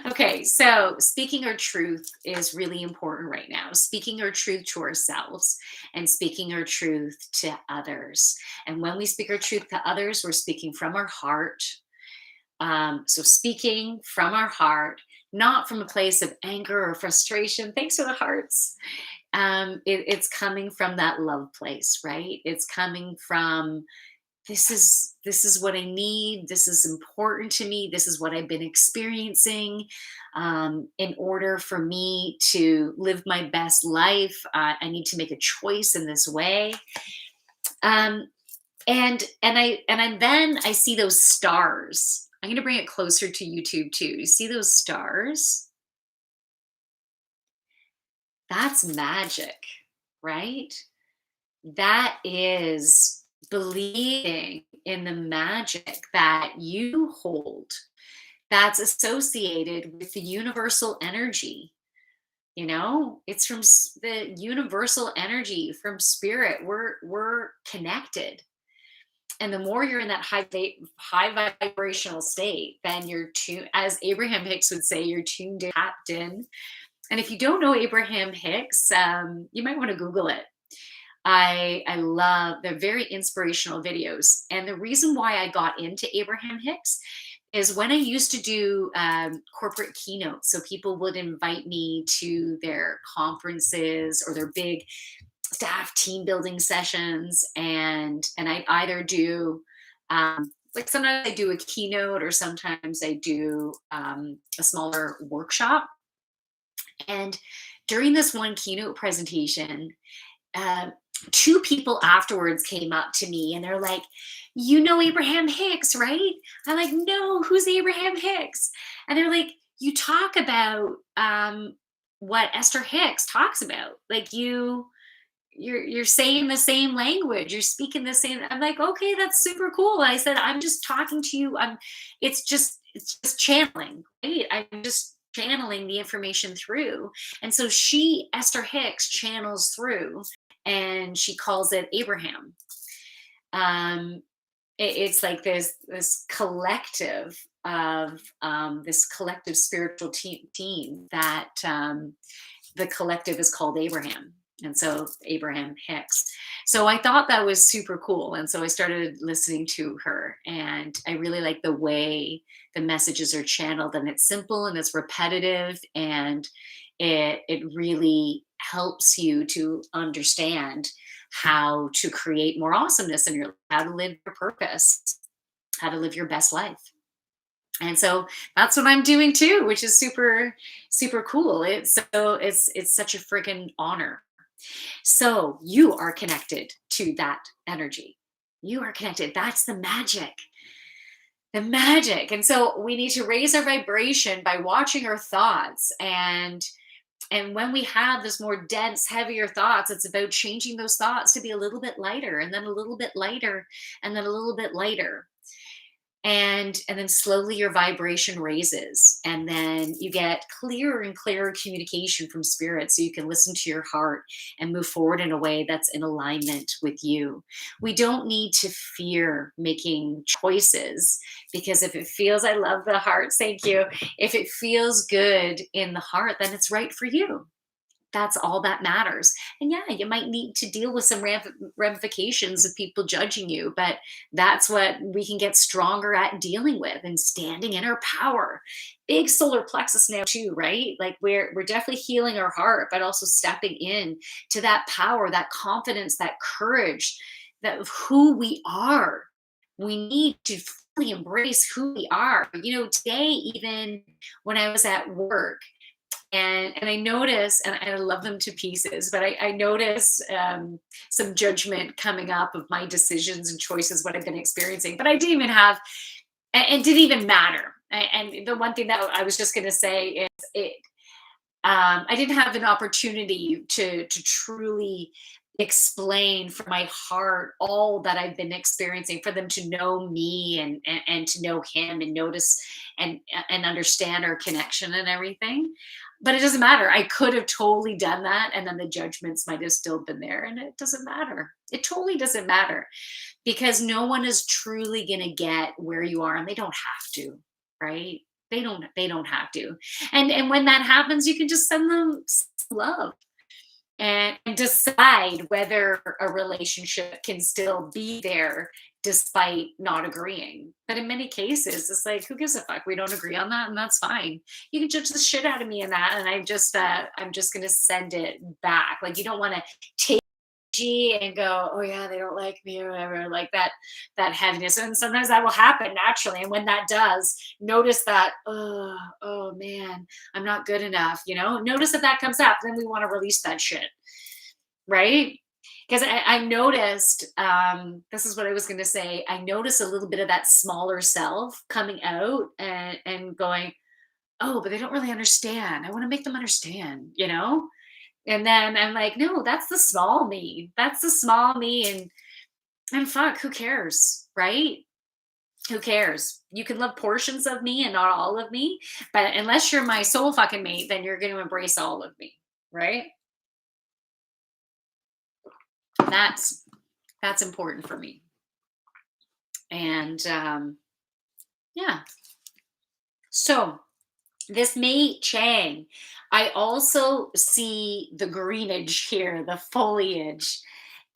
Okay, so speaking our truth is really important right now. Speaking our truth to ourselves and speaking our truth to others. And when we speak our truth to others, we're speaking from our heart. So speaking from our heart, not from a place of anger or frustration. Thanks for the hearts. It's coming from that love place, right? It's coming from this is what I need. This is important to me. This is what I've been experiencing. In order for me to live my best life, I need to make a choice in this way. Um, and then I see those stars. I'm going to bring it closer to YouTube too. You see those stars? That's magic, right? That is believing in the magic that you hold that's associated with the universal energy. You know, it's from the universal energy from spirit. We're connected. And the more you're in that high vibrational state, then you're tuned, as Abraham Hicks would say, you're tuned in, tapped in. And if you don't know Abraham Hicks, you might want to Google it. I love, they're very inspirational videos. And the reason why I got into Abraham Hicks is when I used to do corporate keynotes. So people would invite me to their conferences or their big staff team building sessions. And I either do, like sometimes I do a keynote or sometimes I do a smaller workshop. And during this one keynote presentation, two people afterwards came up to me and they're like, you know Abraham Hicks, right? I'm like, no, who's Abraham Hicks? And they're like, you talk about what Esther Hicks talks about. Like you're saying the same language, you're speaking the same. I'm like, okay, that's super cool. I said, I'm just talking to you. It's just channeling, right? I'm just channeling the information through. And so Esther Hicks, channels through and she calls it Abraham. It's like this collective of this collective spiritual team that the collective is called Abraham. And so Abraham Hicks. So I thought that was super cool. And so I started listening to her and I really like the way the messages are channeled and it's simple and it's repetitive and it really helps you to understand how to create more awesomeness in your life, how to live your purpose, how to live your best life. And so that's what I'm doing too, which is super, super cool. It's such a freaking honor. So you are connected to that energy. You are connected. That's the magic. The magic. And so we need to raise our vibration by watching our thoughts. And when we have this more dense, heavier thoughts, it's about changing those thoughts to be a little bit lighter, and then a little bit lighter, and then a little bit lighter. And then slowly your vibration raises, and then you get clearer and clearer communication from spirit, so you can listen to your heart and move forward in a way that's in alignment with you. We don't need to fear making choices, because if it feels, I love the heart, thank you, if it feels good in the heart, then it's right for you. That's all that matters. And yeah, you might need to deal with some ramifications of people judging you, but that's what we can get stronger at dealing with, and standing in our power. Big solar plexus now too, right? Like we're definitely healing our heart, but also stepping in to that power, that confidence, that courage, that of who we are. We need to fully embrace who we are. Today, even when I was at work, and I notice, and I love them to pieces, but I notice some judgment coming up of my decisions and choices, what I've been experiencing. But I didn't even have, and didn't even matter. And the one thing that I was just going to say is it. I didn't have an opportunity to truly explain from my heart all that I've been experiencing, for them to know me, and to know him, and notice and understand our connection and everything. But it doesn't matter. I could have totally done that, and then the judgments might have still been there, and it doesn't matter. It totally doesn't matter, because no one is truly going to get where you are, and they don't have to, right? They don't have to. And when that happens, you can just send them love, and decide whether a relationship can still be there despite not agreeing. But in many cases, it's like, who gives a fuck? We don't agree on that, and that's fine. You can judge the shit out of me in that, and I'm just gonna send it back. Like, you don't want to take and go, oh yeah, they don't like me or whatever, like that heaviness. And sometimes that will happen naturally. And when that does, notice that, oh man, I'm not good enough. Notice that that comes up. Then we want to release that shit, right? Because I noticed, this is what I was going to say. I noticed a little bit of that smaller self coming out, and going, oh, but they don't really understand. I want to make them understand, and then I'm like, no, that's the small me. That's the small me. And fuck, who cares? Right? Who cares? You can love portions of me and not all of me. But unless you're my soul fucking mate, then you're going to embrace all of me. Right? That's that's important for me. And yeah. So this Mei Chang, I also see the greenage here, the foliage.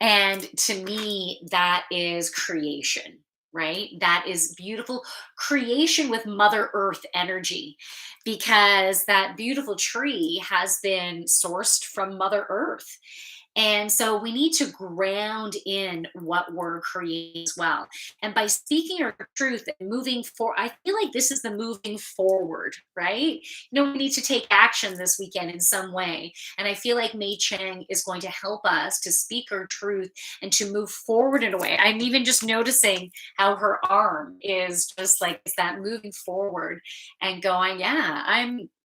And to me, that is creation, right? That is beautiful creation with Mother Earth energy, because that beautiful tree has been sourced from Mother Earth. And so we need to ground in what we're creating as well. And by speaking our truth and moving forward, I feel like this is the moving forward, right? We need to take action this weekend in some way. And I feel like Mei Chang is going to help us to speak our truth and to move forward in a way. I'm even just noticing how her arm is just like, it's that moving forward and going, yeah,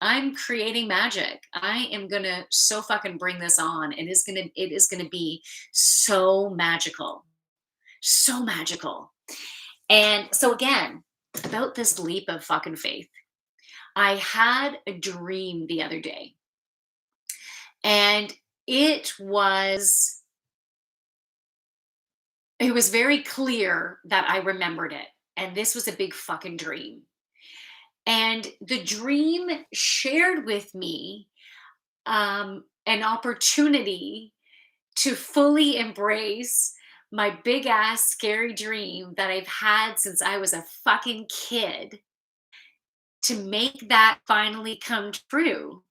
I'm creating magic. I am gonna so fucking bring this on. It is gonna be so magical. So magical. And so again, about this leap of fucking faith. I had a dream the other day, and it was it was very clear that I remembered it. And this was a big fucking dream. And the dream shared with me an opportunity to fully embrace my big ass scary dream that I've had since I was a fucking kid, to make that finally come true.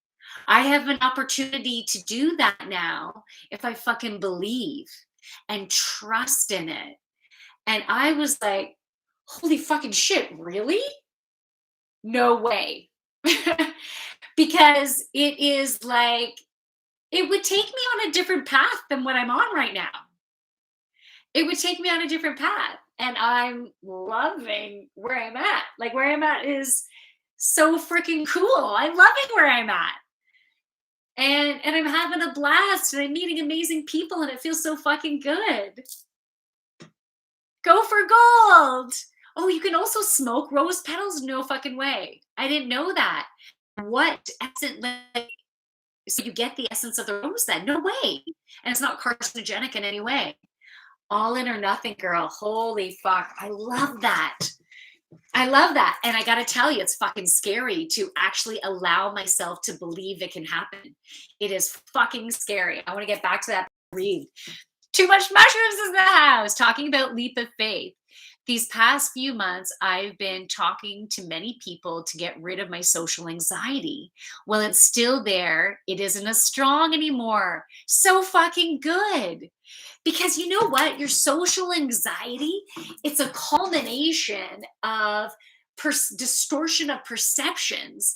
I have an opportunity to do that now if I fucking believe and trust in it. And I was like, holy fucking shit, really? No way. Because it is like, it would take me on a different path than what I'm on right now. It would take me on a different path. And I'm loving where I'm at. Like, where I'm at is so freaking cool. I'm loving where I'm at. And I'm having a blast and I'm meeting amazing people and it feels so fucking good. Go for gold. Oh, you can also smoke rose petals? No fucking way. I didn't know that. What essence, like, so you get the essence of the rose then? No way. And it's not carcinogenic in any way. All in or nothing, girl. Holy fuck. I love that. I love that. And I got to tell you, it's fucking scary to actually allow myself to believe it can happen. It is fucking scary. I want to get back to that read. Too much mushrooms in the house. Talking about leap of faith. These past few months, I've been talking to many people to get rid of my social anxiety. Well, it's still there. It isn't as strong anymore. So fucking good. Because you know what? Your social anxiety, it's a culmination of distortion of perceptions.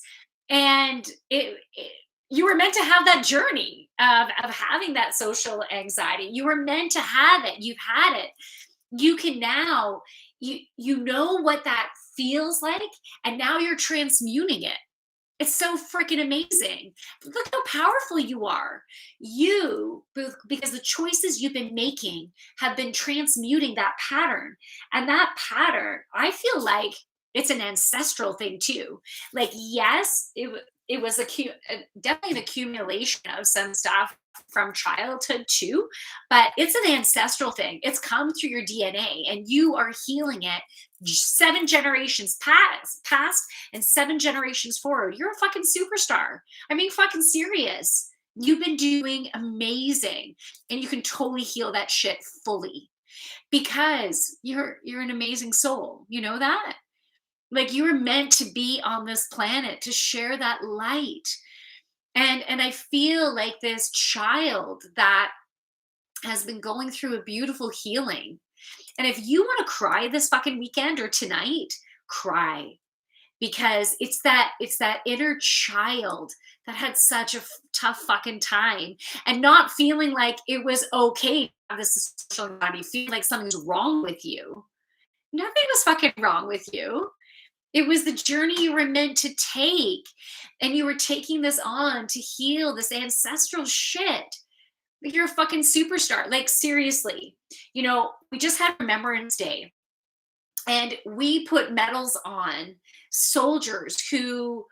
And you were meant to have that journey of having that social anxiety. You were meant to have it. You've had it. You can now, you know what that feels like, and now you're transmuting it. It's so freaking amazing. Look how powerful you are. Because the choices you've been making have been transmuting that pattern. And that pattern, I feel like it's an ancestral thing too. Like, yes, it was definitely an accumulation of some stuff from childhood too, but it's an ancestral thing. It's come through your DNA and you are healing it 7 generations past and 7 generations forward. You're a fucking superstar. I mean, fucking serious. You've been doing amazing and you can totally heal that shit fully because you're an amazing soul. You know that? Like, you were meant to be on this planet to share that light. And I feel like this child that has been going through a beautiful healing. And if you want to cry this fucking weekend or tonight, cry, because it's that inner child that had such a tough fucking time and not feeling like it was okay to have this social anxiety, feeling like something's wrong with you. Nothing was fucking wrong with you. It was the journey you were meant to take. And you were taking this on to heal this ancestral shit. Like, you're a fucking superstar. Like, seriously. We just had Remembrance Day. And we put medals on soldiers who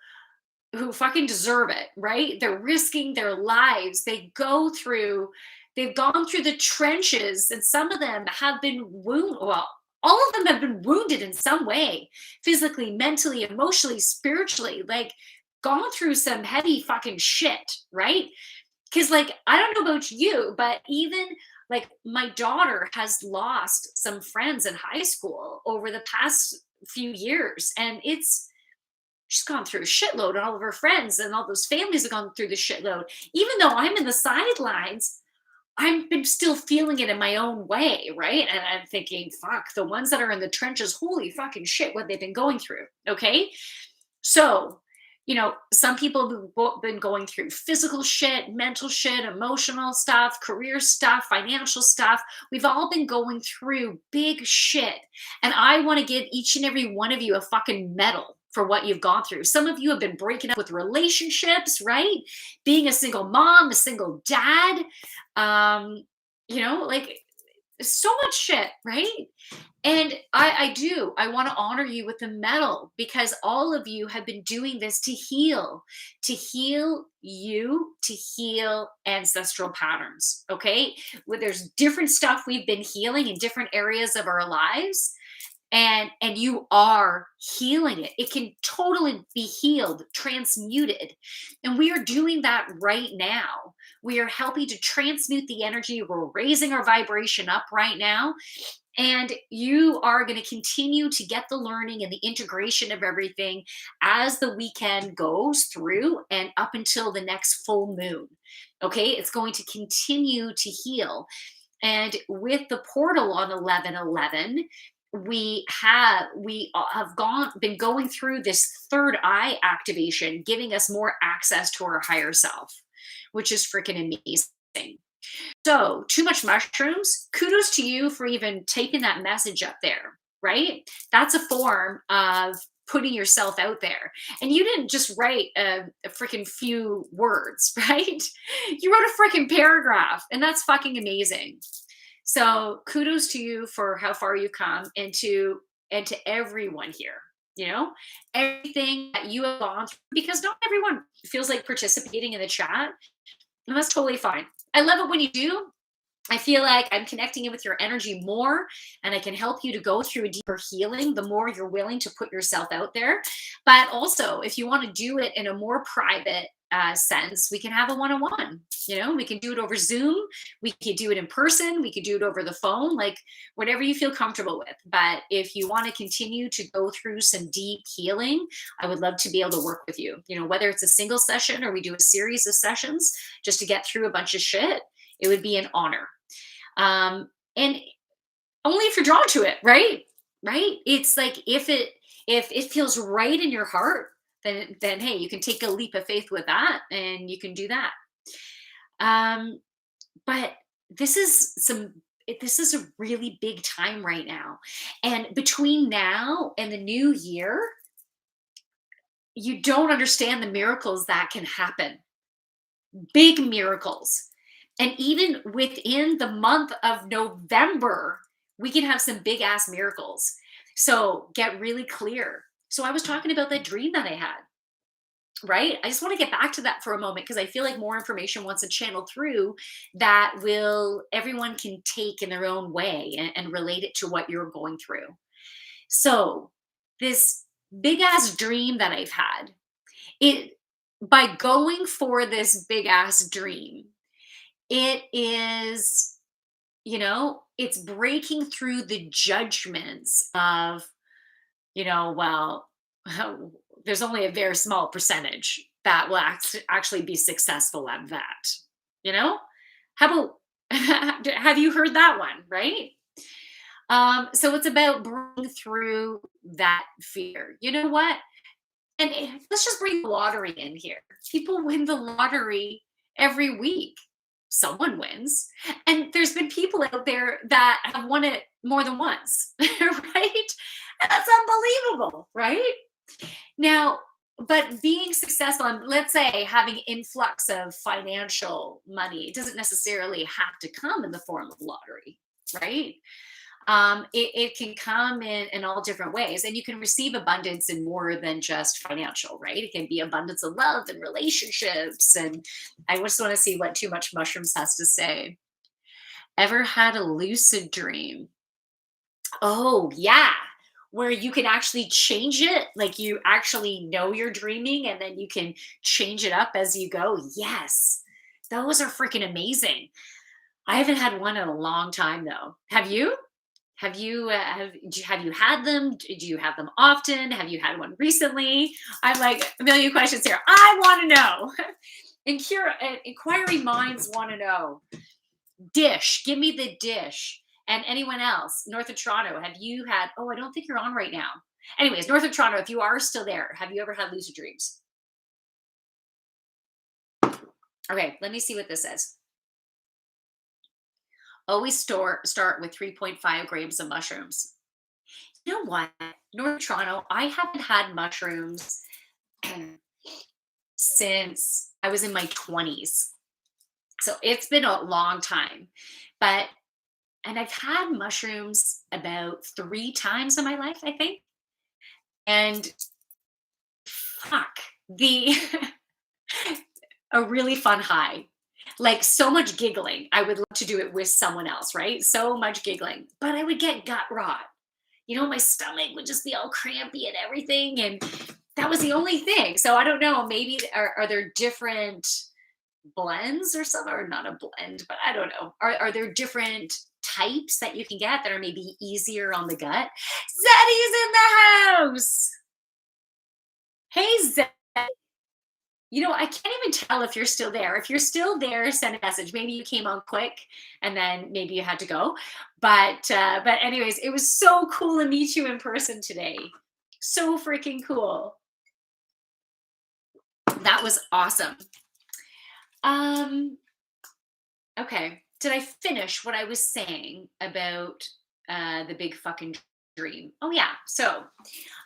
fucking deserve it, right? They're risking their lives. They've gone through the trenches, and some of them have been wounded. Well, all of them have been wounded in some way, physically, mentally, emotionally, spiritually, like gone through some heavy fucking shit, right? Because, like, I don't know about you, but even like my daughter has lost some friends in high school over the past few years. And she's gone through a shitload, and all of her friends and all those families have gone through the shitload. Even though I'm in the sidelines, I've been still feeling it in my own way, right? And I'm thinking, fuck, the ones that are in the trenches, holy fucking shit, what they've been going through. Okay. So, some people have been going through physical shit, mental shit, emotional stuff, career stuff, financial stuff. We've all been going through big shit. And I want to give each and every one of you a fucking medal for what you've gone through. Some of you have been breaking up with relationships, right? Being a single mom, a single dad, like, so much shit, right? And I want to honor you with the medal because all of you have been doing this to heal you, to heal ancestral patterns. Okay. There's different stuff we've been healing in different areas of our lives. And you are healing it. It can totally be healed, transmuted. And we are doing that right now. We are helping to transmute the energy. We're raising our vibration up right now. And you are going to continue to get the learning and the integration of everything as the weekend goes through and up until the next full moon. Okay, it's going to continue to heal. And with the portal on 1111, we have gone been going through this third eye activation, giving us more access to our higher self, which is freaking amazing. So, too much mushrooms, kudos to you for even taking that message up there, right? That's a form of putting yourself out there. And you didn't just write a freaking few words, right? You wrote a freaking paragraph, and that's fucking amazing. So, kudos to you for how far you've come, and to everyone here. You know, everything that you have gone through, because not everyone feels like participating in the chat, and that's totally fine. I love it when you do. I feel like I'm connecting in with your energy more, and I can help you to go through a deeper healing the more you're willing to put yourself out there. But also, if you want to do it in a more private sense, we can have a one-on-one. You know, we can do it over Zoom, we could do it in person, we could do it over the phone, like whatever you feel comfortable with. But if you want to continue to go through some deep healing, I would love to be able to work with you. You know, whether it's a single session or we do a series of sessions just to get through a bunch of shit, it would be an honor. And only if you're drawn to it, right? Right? It's like if it feels right in your heart, then hey, you can take a leap of faith with that, and you can do that. Um, but this is some this is a really big time right now. And between now and the new year, you don't understand the miracles that can happen. Big miracles. And even within the month of November, we can have some big ass miracles. So get really clear. So I was talking about that dream that I had, right? I just want to get back to that for a moment because I feel like more information wants to channel through that will everyone can take in their own way and relate it to what you're going through. So this big ass dream that I've had, it by going for this big ass dream, it is, it's breaking through the judgments of, well, there's only a very small percentage that will actually be successful at that. You know, how about have you heard that one, right? So it's about breaking through that fear. You know what? And let's just bring the lottery in here. People win the lottery every week. Someone wins. And there's been people out there that have won it more than once, right? And that's unbelievable, right? Now, but being successful, and let's say having influx of financial money, it doesn't necessarily have to come in the form of lottery, right? It can come in all different ways, and you can receive abundance in more than just financial, right? It can be abundance of love and relationships. And I just want to see what Too Much Mushrooms has to say. Ever had a lucid dream? Oh, yeah. Where you can actually change it, like you actually know you're dreaming and then you can change it up as you go. Yes, those are freaking amazing. I haven't had one in a long time though. Have you? Have you had them? Do you have them often? Have you had one recently? I'm like a million questions here. I want to know. Inquiring minds want to know. Dish, give me the dish. And anyone else, north of Toronto, have you had? Oh, I don't think you're on right now. Anyways, north of Toronto, if you are still there, have you ever had lucid dreams? Okay, let me see what this says. Always start with 3.5 grams of mushrooms. You know what? North Toronto, I haven't had mushrooms since I was in my 20s. So it's been a long time. And I've had mushrooms about 3 times in my life, I think. And fuck, the a really fun high. Like so much giggling. I would love to do it with someone else, right? So much giggling. But I would get gut rot. My stomach would just be all crampy and everything. And that was the only thing. So I don't know. Maybe are there different blends or something? Or not a blend, but I don't know. Are there different types that you can get that are maybe easier on the gut. Zeddy's in the house. Hey, Zed. I can't even tell if you're still there. If you're still there, send a message. Maybe you came on quick and then maybe you had to go. But anyways, it was so cool to meet you in person today. So freaking cool. That was awesome. Um, okay. Did I finish what I was saying about the big fucking dream? Oh yeah. So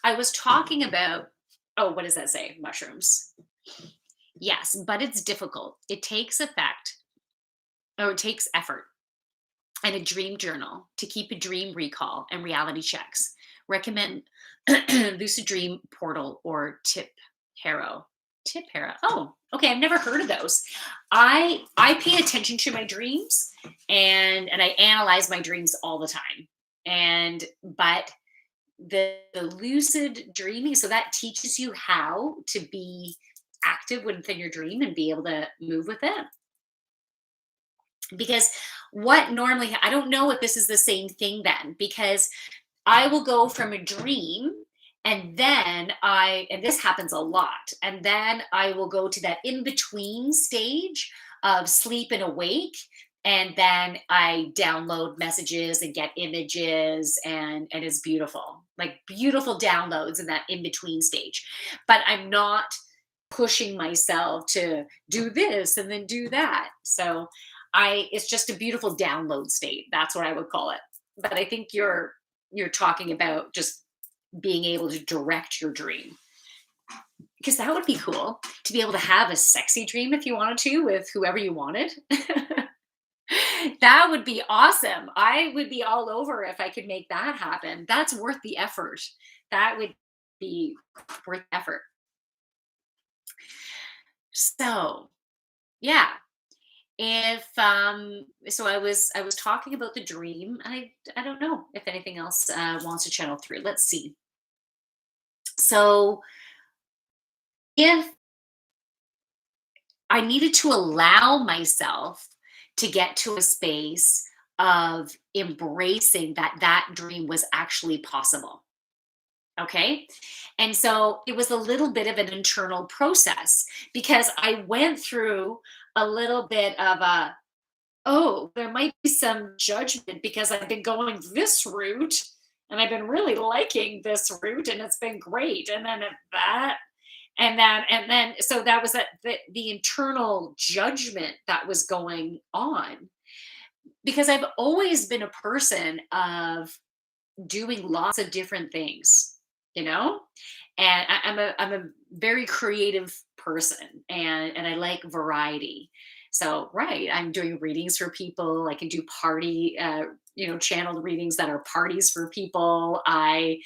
I was talking about, oh, what does that say? Mushrooms. Yes, but it's difficult. It takes effect, or it takes effort, and a dream journal to keep a dream recall and reality checks. Recommend Lucid Dream Portal or Tip Harrow. Tip Harrow. Oh, okay. I've never heard of those. I pay attention to my dreams, and I analyze my dreams all the time. But the lucid dreaming, so that teaches you how to be active within your dream and be able to move with it. Because what normally, I don't know if this is the same thing then, because I will go from a dream and then and this happens a lot, and then I will go to that in between stage of sleep and awake. And then I download messages and get images, and it's beautiful, like beautiful downloads in that in between stage. But I'm not pushing myself to do this and then do that. So it's just a beautiful download state. That's what I would call it. But I think you're talking about just being able to direct your dream, because that would be cool to be able to have a sexy dream if you wanted to with whoever you wanted. That would be awesome. I would be all over if I could make that happen. That's worth the effort. That would be worth effort. So, yeah. If so I was talking about the dream. I don't know if anything else wants to channel through. Let's see. So, if I needed to allow myself to get to a space of embracing that dream was actually possible. Okay. And so it was a little bit of an internal process, because I went through a little bit of a, oh, there might be some judgment because I've been going this route and I've been really liking this route and it's been great. And then that, so that was the internal judgment that was going on, because I've always been a person of doing lots of different things, you know? And I'm a very creative person, and I like variety. So, right, I'm doing readings for people. I can do party, channeled readings that are parties for people. I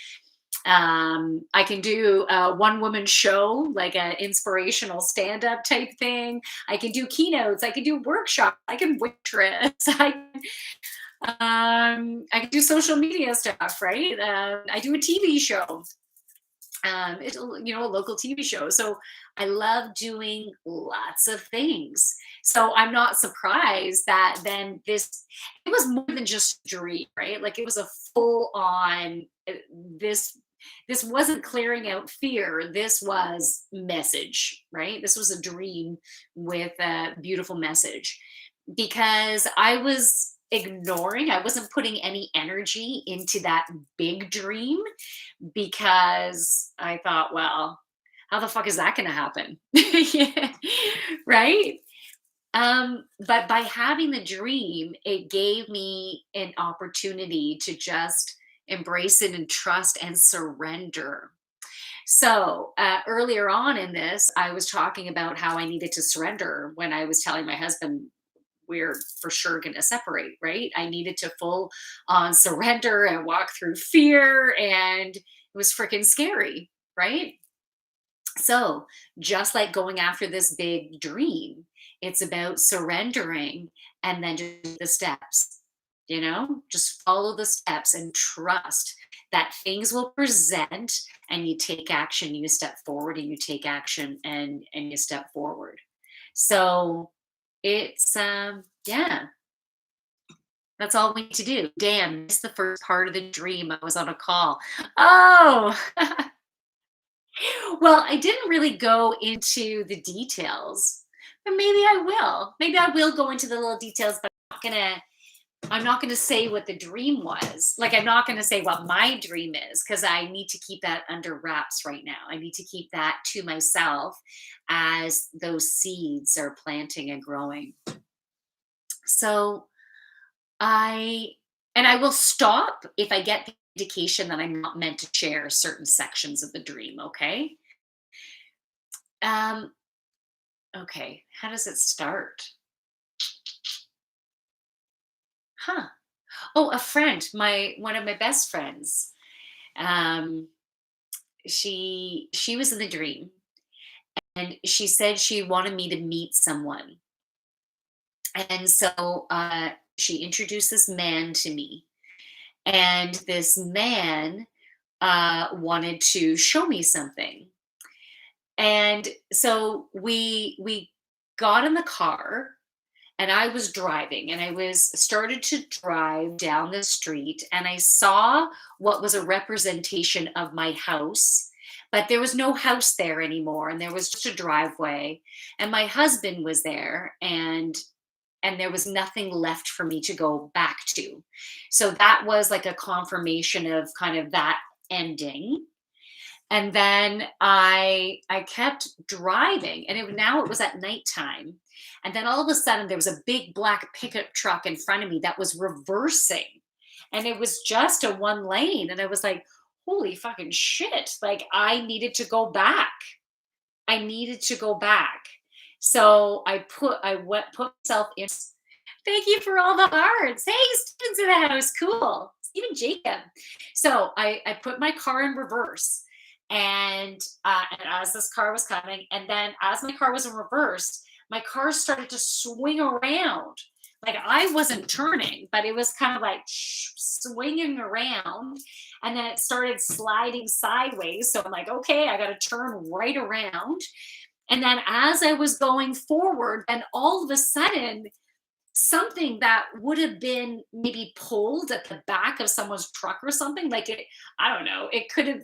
can do a one woman show, like an inspirational stand up type thing. I can do keynotes. I can do workshops. I can waitress. I can do social media stuff, right? I do a TV show. It's a local TV show. So I love doing lots of things. So I'm not surprised that then it was more than just a dream, right? Like it was a full on this. This wasn't clearing out fear. This was message, right? This was a dream with a beautiful message, because I was ignoring, I wasn't putting any energy into that big dream, because I thought, well, how the fuck is that going to happen? Yeah, right? But by having the dream, it gave me an opportunity to just embrace it and trust and surrender. So earlier on in this, I was talking about how I needed to surrender when I was telling my husband we're for sure going to separate, right? I needed to full on surrender and walk through fear, and it was freaking scary, right? So, just like going after this big dream, it's about surrendering and then just the steps, just follow the steps and trust that things will present, and you take action, you step forward, and you take action, and you step forward. So, it's yeah. That's all we need to do. Damn, missed the first part of the dream. I was on a call. Oh, well, I didn't really go into the details, but maybe I will. Maybe I will go into the little details, but I'm not gonna say what the dream was. Like, I'm not gonna say what my dream is because I need to keep that under wraps right now. I need to keep that to myself as those seeds are planting and growing. So I and I will stop if I get the indication that I'm not meant to share certain sections of the dream, okay? Um, okay, how does it start? Huh. Oh, a friend, my one of my best friends. Um, she was in the dream and she said she wanted me to meet someone. And so she introduced this man to me. And this man wanted to show me something. And so we got in the car and I was driving and I was started to drive down the street and I saw what was a representation of my house, but there was no house there anymore and there was just a driveway and my husband was there and there was nothing left for me to go back to. So that was like a confirmation of kind of that ending. And then I kept driving, and now it was at nighttime. And then all of a sudden, there was a big black pickup truck in front of me that was reversing, and it was just a one lane. And I was like, "Holy fucking shit!" Like I needed to go back. I needed to go back. So put myself in. Thank you for all the hearts. Hey, Steven's in the house. Cool. Steven Jacob. So I put my car in reverse. And as this car was coming, and then as my car was in reverse, my car started to swing around. Like I wasn't turning, but it was kind of like swinging around. And then it started sliding sideways. So I'm like, okay, I got to turn right around. And then as I was going forward, then all of a sudden, something that would have been maybe pulled at the back of someone's truck or something, like it, I don't know, it could have,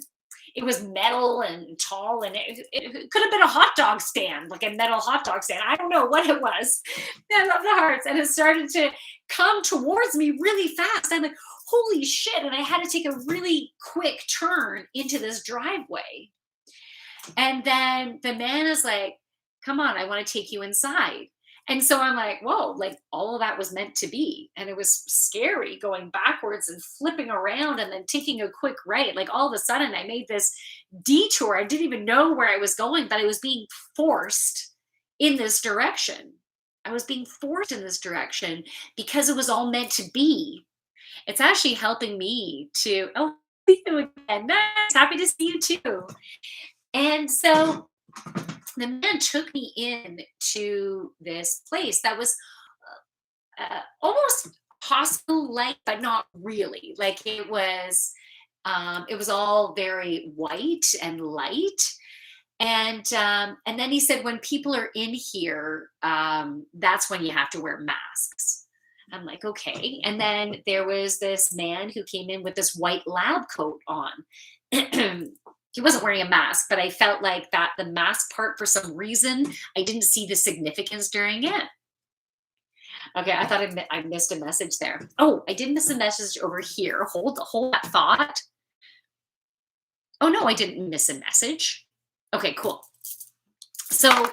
it was metal and tall and it could have been a hot dog stand, like a metal hot dog stand. I don't know what it was. I love the hearts. And it started to come towards me really fast. I'm like, holy shit. And I had to take a really quick turn into this driveway. And then the man is like, come on, I want to take you inside. And so I'm like, whoa, like all of that was meant to be. And it was scary going backwards and flipping around and then taking a quick right. Like all of a sudden, I made this detour. I didn't even know where I was going, but I was being forced in this direction. I was being forced in this direction because it was all meant to be. It's actually helping me to, oh, see you again. Nice. Happy to see you too. And so the man took me in to this place that was almost hospital like, but not really. Like it was all very white and light. And then he said, when people are in here, that's when you have to wear masks. I'm like, okay. And then there was this man who came in with this white lab coat on. He wasn't wearing a mask, but I felt like that the mask part, for some reason, I didn't see the significance during it. Okay, I thought I missed a message there. Oh, I did miss a message over here. Hold that thought. Oh no, I didn't miss a message. Okay, cool. So,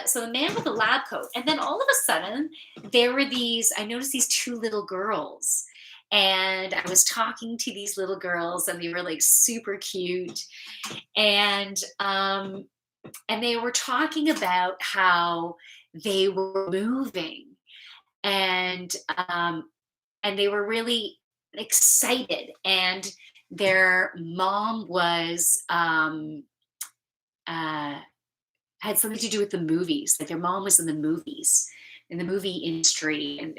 so the man with the lab coat, and then all of a sudden, there were these. I noticed these two little girls, and I was talking to these little girls, and they were like super cute, and they were talking about how they were moving, and um, and they were really excited, and their mom was uh, had something to do with the movies. Like their mom was in the movies, in the movie industry, and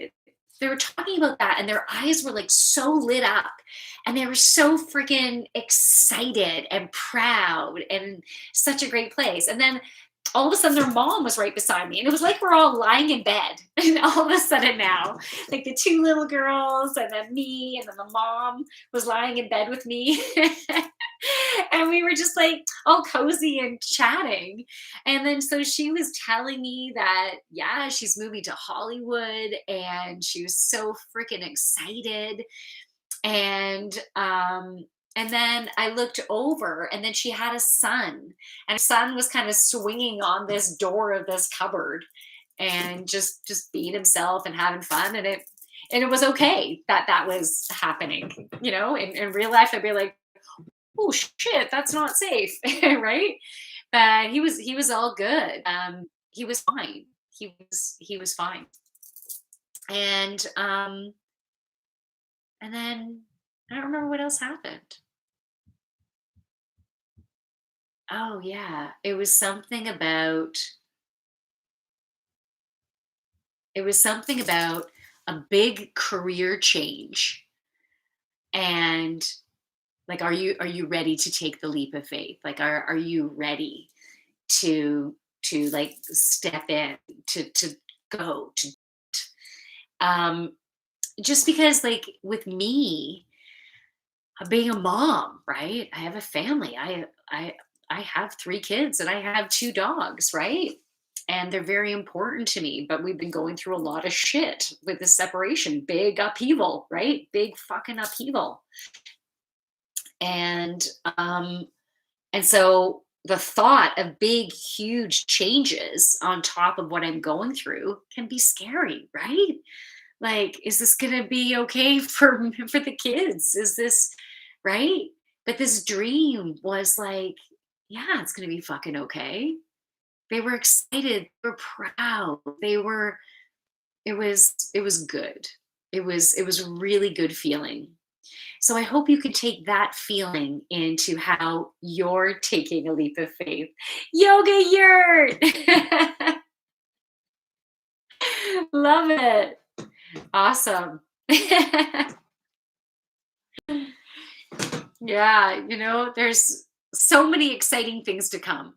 they were talking about that, and their eyes were like so lit up, and they were so freaking excited and proud, and such a great place. And then all of a sudden their mom was right beside me, and it was like we're all lying in bed. And all of a sudden now, like the two little girls and then me and then the mom was lying in bed with me. And we were just like all cozy and chatting. And then so she was telling me that, yeah, she's moving to Hollywood and she was so freaking excited. And then I looked over, and then she had a son, and her son was kind of swinging on this door of this cupboard and just being himself and having fun. And it was okay that that was happening. In real life I'd be like, oh shit, that's not safe. Right? But he was all good. He was fine. He was fine. And um and then I don't remember what else happened. Oh yeah, it was something about a big career change. And like, are you ready to take the leap of faith? Like, are you ready to like step in, to go to um just because, like, with me, being a mom, right? I have a family. I have 3 kids and I have 2 dogs, right? And they're very important to me, but we've been going through a lot of shit with the separation, big upheaval, right? Big fucking upheaval. And um and so the thought of big huge changes on top of what I'm going through can be scary, right? Like, is this gonna be okay for the kids? Is this right? But this dream was like, yeah, it's gonna be fucking okay. They were excited, they were proud, it was good. It was a really good feeling. So I hope you can take that feeling into how you're taking a leap of faith. Yoga yurt. Love it. Awesome. Yeah, there's so many exciting things to come.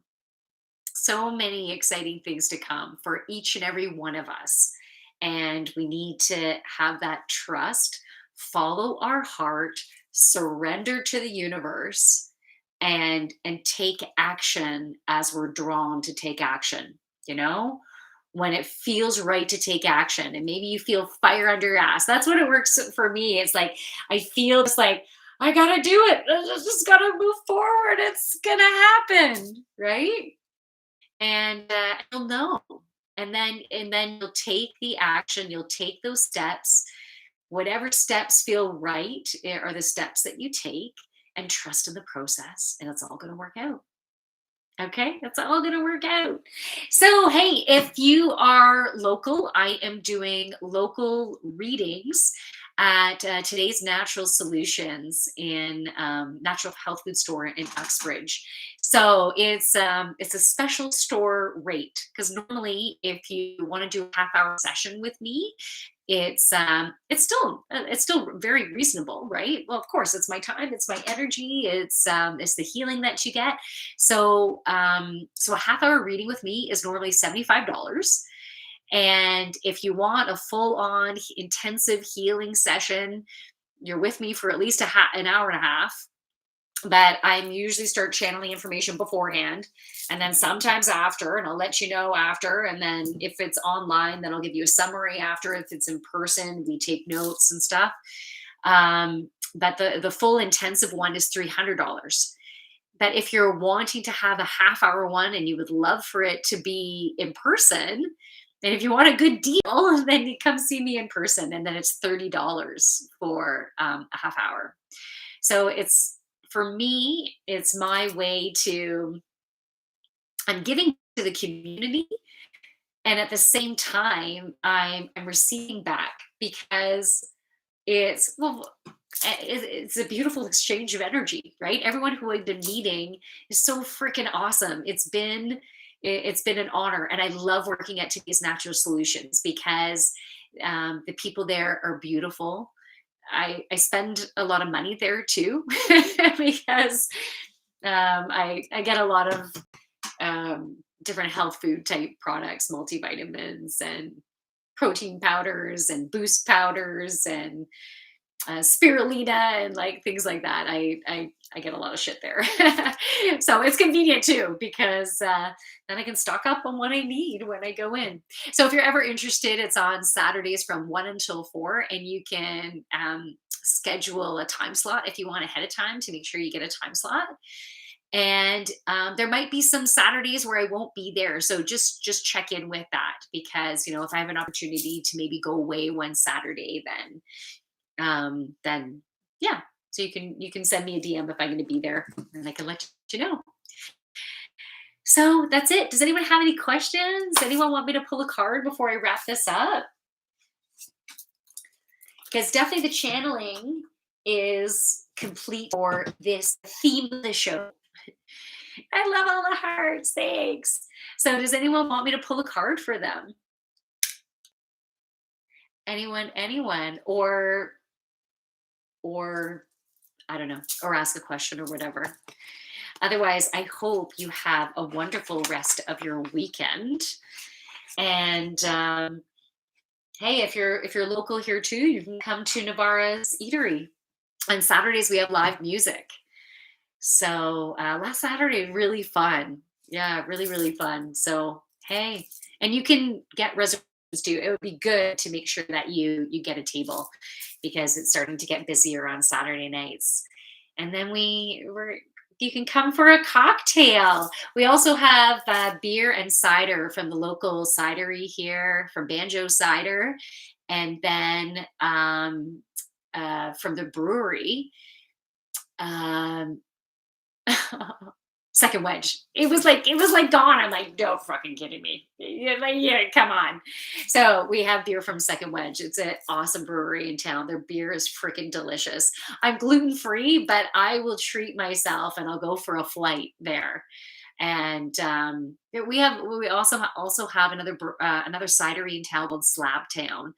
So many exciting things to come for each and every one of us. And we need to have that trust, follow our heart, surrender to the universe, and take action as we're drawn to take action, you know? When it feels right to take action, and maybe you feel fire under your ass. That's what it works for me. It's like I feel it's like I gotta do it. I just gotta move forward. It's gonna happen, right? And you'll know. And then you'll take the action. You'll take those steps. Whatever steps feel right are the steps that you take, and trust in the process, and it's all going to work out. Okay, that's all going to work out. So, hey, if you are local, I am doing local readings at today's Natural Solutions in Natural Health Food Store in Uxbridge. So it's a special store rate, because normally if you want to do a half-hour session with me, it's still very reasonable, right? Well, of course, it's my time, it's my energy, it's the healing that you get. So a half-hour reading with me is normally $75. And if you want a full-on intensive healing session, you're with me for at least an hour and a half. But I usually start channeling information beforehand, and then sometimes after, and I'll let you know after. And then if it's online, then I'll give you a summary after. If it's in person, we take notes and stuff. But the full intensive one is $300. But if you're wanting to have a half-hour one and you would love for it to be in person, and if you want a good deal, then you come see me in person, and then it's $30 for a half hour. So it's for me, it's my way to I'm giving to the community, and at the same time, I'm receiving back, because it's a beautiful exchange of energy, right? Everyone who I've been meeting is so freaking awesome. It's been an honor, and I love working at today's Natural Solutions, because the people there are beautiful. I spend a lot of money there too, because I get a lot of different health food type products, multivitamins and protein powders and boost powders and spirulina and like things like that. I get a lot of shit there, so it's convenient too because then I can stock up on what I need when I go in. So if you're ever interested, it's on Saturdays from 1 until 4, and you can schedule a time slot if you want ahead of time to make sure you get a time slot. And there might be some Saturdays where I won't be there, so just check in with that because if I have an opportunity to maybe go away one Saturday, then yeah. So you can send me a DM if I'm going to be there, and I can let you know. So that's it. Does anyone have any questions? Anyone want me to pull a card before I wrap this up? Because definitely the channeling is complete for this theme of the show. I love all the hearts. Thanks. So does anyone want me to pull a card for them? Anyone, or I don't know, or ask a question or whatever. Otherwise, I hope you have a wonderful rest of your weekend. And hey, if you're local here too, you can come to Navarra's Eatery. On Saturdays we have live music. So last Saturday, really fun. Yeah, really, really fun. So hey, and you can get reservations too. It would be good to make sure that you get a table because it's starting to get busier on Saturday nights. And then you can come for a cocktail. We also have beer and cider from the local cidery here, from Banjo Cider, and then from the brewery. Second Wedge. It was like gone. I'm like, no fucking kidding me. Yeah, come on. So we have beer from Second Wedge. It's an awesome brewery in town. Their beer is freaking delicious. I'm gluten free, but I will treat myself and I'll go for a flight there. And we also have another cidery in town called Slab Town.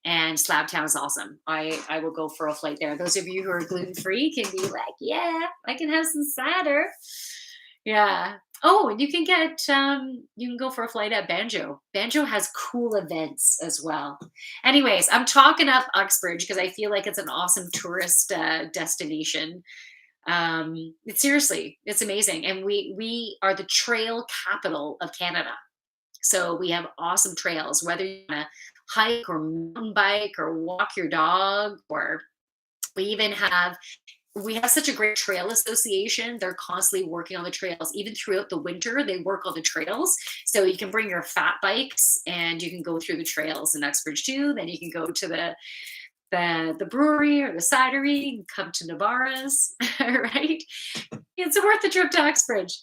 And Slab Town is awesome. I will go for a flight there. Those of you who are gluten free can be like, yeah, I can have some cider. Yeah. Oh, and you can go for a flight at Banjo. Banjo has cool events as well. Anyways, I'm talking up Uxbridge because I feel like it's an awesome tourist destination. It's amazing, and we are the trail capital of Canada. So we have awesome trails, whether you want to hike or mountain bike or walk your dog, or we have such a great trail association. They're constantly working on the trails. Even throughout the winter, they work on the trails. So you can bring your fat bikes and you can go through the trails in Uxbridge too. Then you can go to the brewery or the cidery and come to Navarra's, right? It's worth the trip to Uxbridge.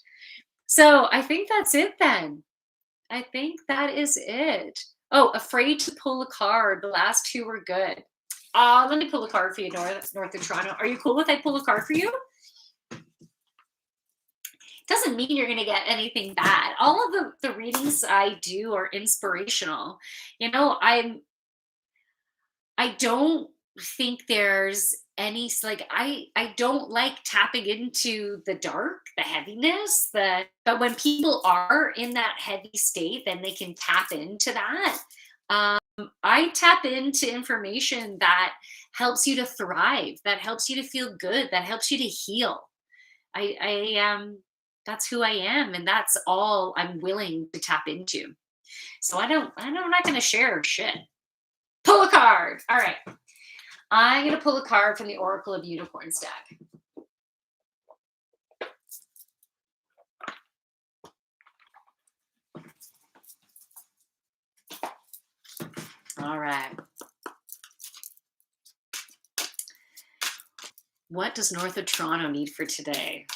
So I think that's it then. I think that is it. Oh, afraid to pull a card. The last two were good. Let me pull a card for you, North of Toronto. Are you cool if I pull a card for you? Doesn't mean you're going to get anything bad. All of the readings I do are inspirational. I don't think there's any I don't like tapping into the dark, the heaviness, but when people are in that heavy state, then they can tap into that. I tap into information that helps you to thrive, that helps you to feel good, that helps you to heal. I that's who I am, and that's all I'm willing to tap into. So I'm not going to share shit. Pull a card. All right. I'm going to pull a card from the Oracle of Unicorns deck. All right. What does North of Toronto need for today?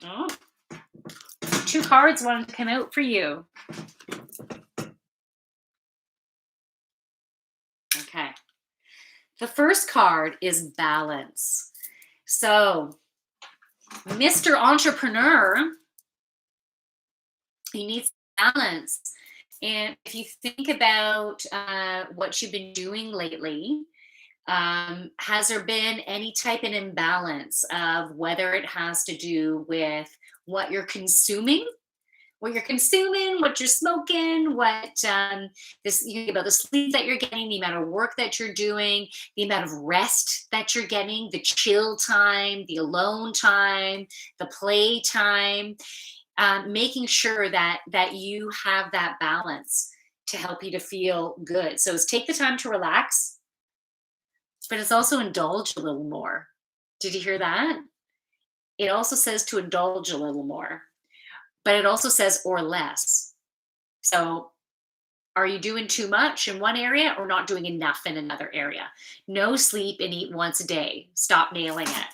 Oh, 2 cards wanted to come out for you. Okay. The first card is balance. So, Mr. Entrepreneur, you need balance. And if you think about what you've been doing lately, has there been any type of imbalance of whether it has to do with what you're consuming, what you're smoking, what this you about the sleep that you're getting, the amount of work that you're doing, the amount of rest that you're getting, the chill time, the alone time, the play time, making sure that you have that balance to help you to feel good. So it's take the time to relax, but it's also indulge a little more. Did you hear that? It also says to indulge a little more, but it also says or less. So are you doing too much in one area or not doing enough in another area? No sleep and eat once a day. Stop nailing it.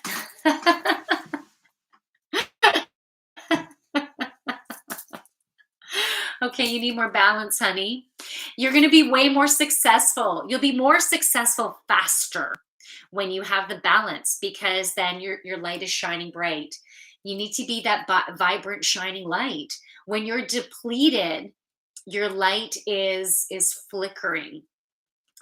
Okay, you need more balance, honey. You're going to be way more successful. You'll be more successful faster when you have the balance because then your light is shining bright. You need to be that vibrant shining light. When you're depleted, your light is flickering.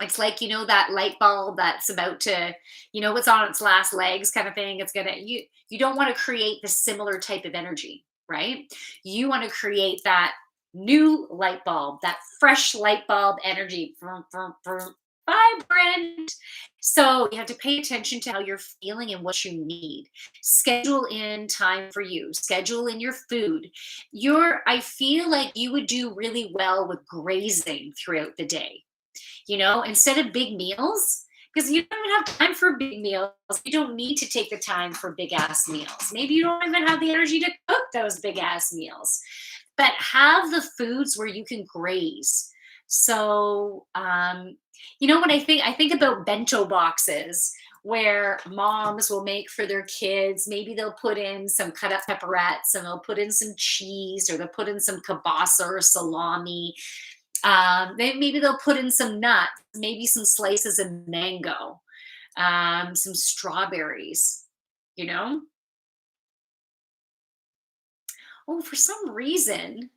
It's like, that light bulb that's about to, it's on its last legs kind of thing. It's gonna you don't want to create the similar type of energy, right? You want to create that new light bulb, that fresh light bulb energy, vroom, vroom, vroom, vibrant. So you have to pay attention to how you're feeling and what you need. Schedule in time for you. Schedule in your food. I feel like you would do really well with grazing throughout the day, instead of big meals, because you don't even have time for big meals. You don't need to take the time for big ass meals. Maybe you don't even have the energy to cook those big ass meals, but have the foods where you can graze. So, when I think about bento boxes where moms will make for their kids, maybe they'll put in some cut up pepperettes and they'll put in some cheese or they'll put in some kielbasa or salami. Maybe they'll put in some nuts, maybe some slices of mango, some strawberries, you know? Oh, for some reason,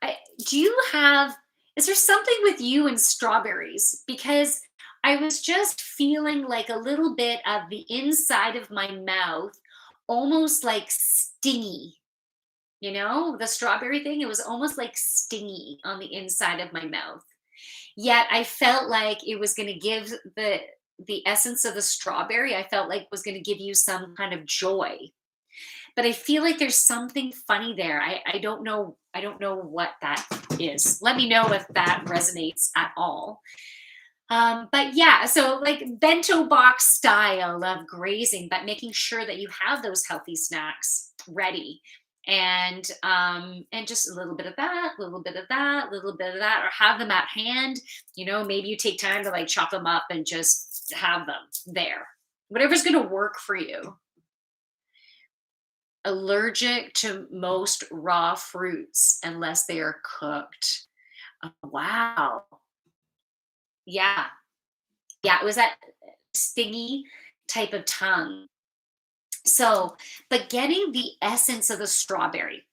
I, do you have, is there something with you and strawberries? Because I was just feeling like a little bit of the inside of my mouth, almost like stingy. The strawberry thing, it was almost like stingy on the inside of my mouth. Yet I felt like it was going to give the essence of the strawberry, I felt like was going to give you some kind of joy. But I feel like there's something funny there. I don't know what that is. Let me know if that resonates at all. But yeah, so like bento box style of grazing, but making sure that you have those healthy snacks ready. And just a little bit of that, a little bit of that, a little bit of that, or have them at hand. Maybe you take time to like chop them up and just have them there. Whatever's going to work for you. Allergic to most raw fruits unless they are cooked. Oh, wow. Yeah. Yeah. It was that stingy type of tongue. So, but getting the essence of the strawberry.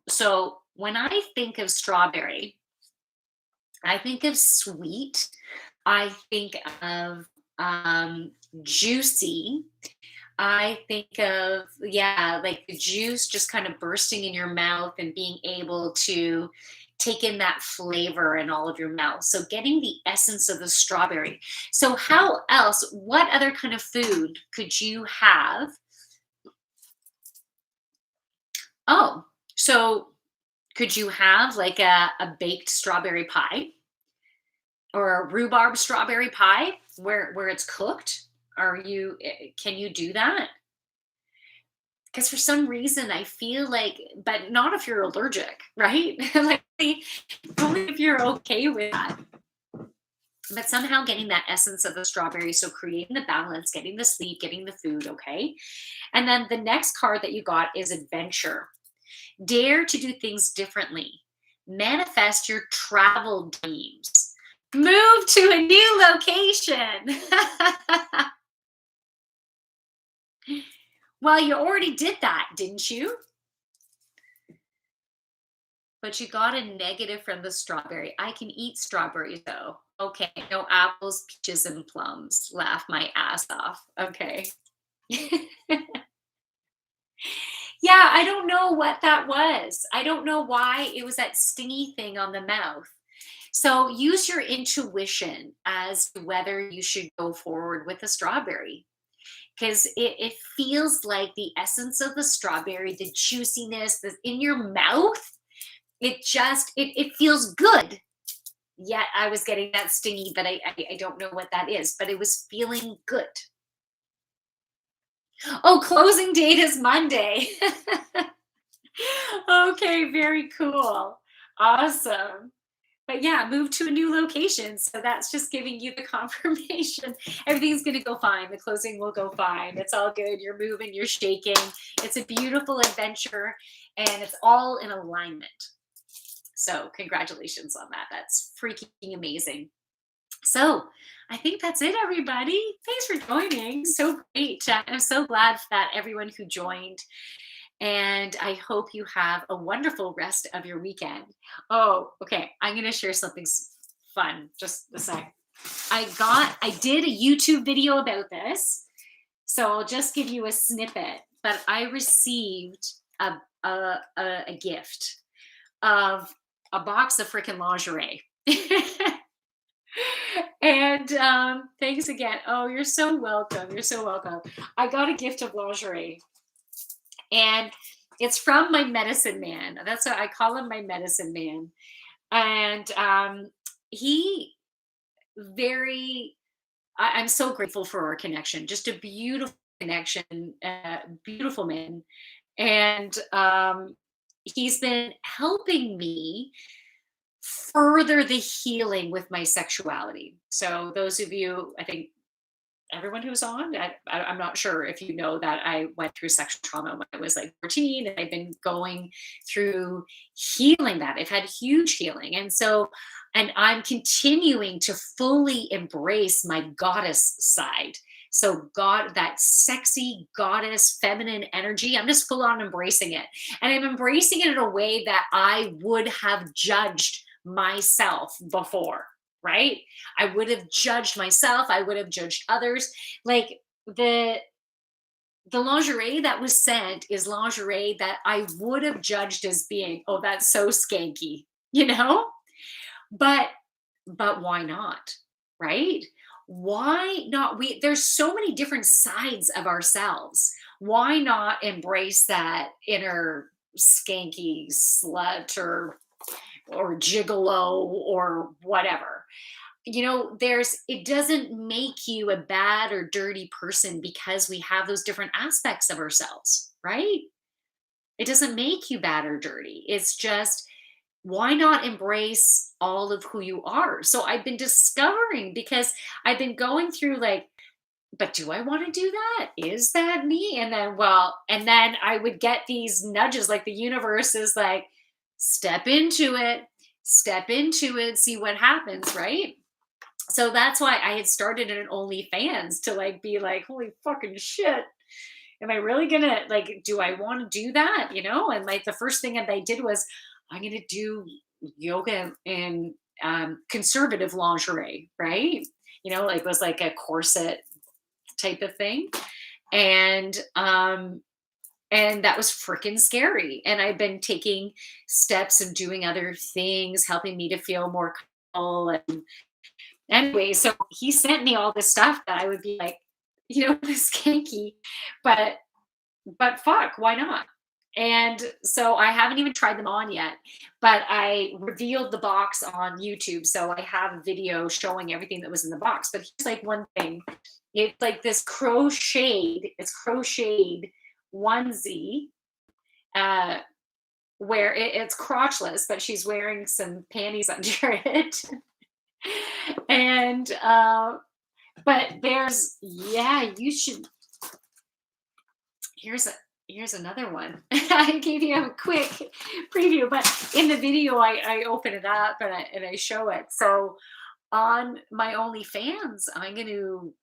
So, when I think of strawberry, I think of sweet. I think of juicy. I think of, yeah, like the juice just kind of bursting in your mouth and being able to take in that flavor in all of your mouth. So, getting the essence of the strawberry. So, what other kind of food could you have? Oh, so could you have like a baked strawberry pie or a rhubarb strawberry pie where it's cooked? Can you do that? Because for some reason I feel like, but not if you're allergic, right? Like only if you're okay with that. But somehow getting that essence of the strawberry, so creating the balance, getting the sleep, getting the food, okay? And then the next card that you got is adventure. Dare to do things differently. Manifest your travel dreams. Move to a new location. Well, you already did that, didn't you? But you got a negative from the strawberry. I can eat strawberries though. Okay, no apples, peaches, and plums. Laugh my ass off. Okay. Yeah, I don't know what that was. I don't know why it was that stingy thing on the mouth. So use your intuition as to whether you should go forward with a strawberry, because it feels like the essence of the strawberry, the juiciness that's in your mouth, it feels good. Yet I was getting that stingy, but I don't know what that is, but it was feeling good. Oh, closing date is Monday. Okay, very cool. Awesome. But yeah, move to a new location. So that's just giving you the confirmation. Everything's going to go fine. The closing will go fine. It's all good. You're moving, you're shaking. It's a beautiful adventure and it's all in alignment. So, congratulations on that. That's freaking amazing. So, I think that's it, everybody. Thanks for joining. So great. I'm so glad that everyone who joined, and I hope you have a wonderful rest of your weekend. Oh, okay. I'm going to share something fun. Just a sec. I did a YouTube video about this. So I'll just give you a snippet. But I received a gift of a box of freaking lingerie. And thanks again. Oh, you're so welcome. You're so welcome. I got a gift of lingerie, and it's from my medicine man. That's what I call him, my medicine man. And he very, I'm so grateful for our connection. Just a beautiful connection, beautiful man. And he's been helping me further the healing with my sexuality. So those of you, I think everyone who's on, I'm not sure if you know that I went through sexual trauma when I was like 14, and I've been going through healing that. I've had huge healing. And so, and I'm continuing to fully embrace my goddess side. So, God, that sexy goddess, feminine energy, I'm just full on embracing it. And I'm embracing it in a way that I would have judged myself before, right? I would have judged myself, I would have judged others. Like the the lingerie that was sent is lingerie that I would have judged as being, oh, that's so skanky, you know? But why not? Right? Why not? There's so many different sides of ourselves. Why not embrace that inner skanky slut or gigolo or whatever? There's it doesn't make you a bad or dirty person because we have those different aspects of ourselves, right? It doesn't make you bad or dirty. It's just, why not embrace all of who you are? So I've been discovering, because I've been going through like, but do I want to do that? Is that me? And then I would get these nudges, like the universe is like, step into it, see what happens, right? So that's why I had started an OnlyFans, to like be like, holy fucking shit. Am I really gonna, like, do I want to do that? And like the first thing that I did was, I'm gonna do yoga in conservative lingerie, right? Like it was like a corset type of thing. And that was freaking scary. And I've been taking steps and doing other things, helping me to feel more comfortable. And anyway, so he sent me all this stuff that I would be like, this kinky, but fuck, why not? And so I haven't even tried them on yet, but I revealed the box on YouTube. So I have a video showing everything that was in the box. But here's like one thing. It's like this crocheted onesie, uh, where it's crotchless, but she's wearing some panties under it. And but you should, here's another one. I gave you a quick preview, but in the video I open it up and I show it. So on my OnlyFans, I'm going to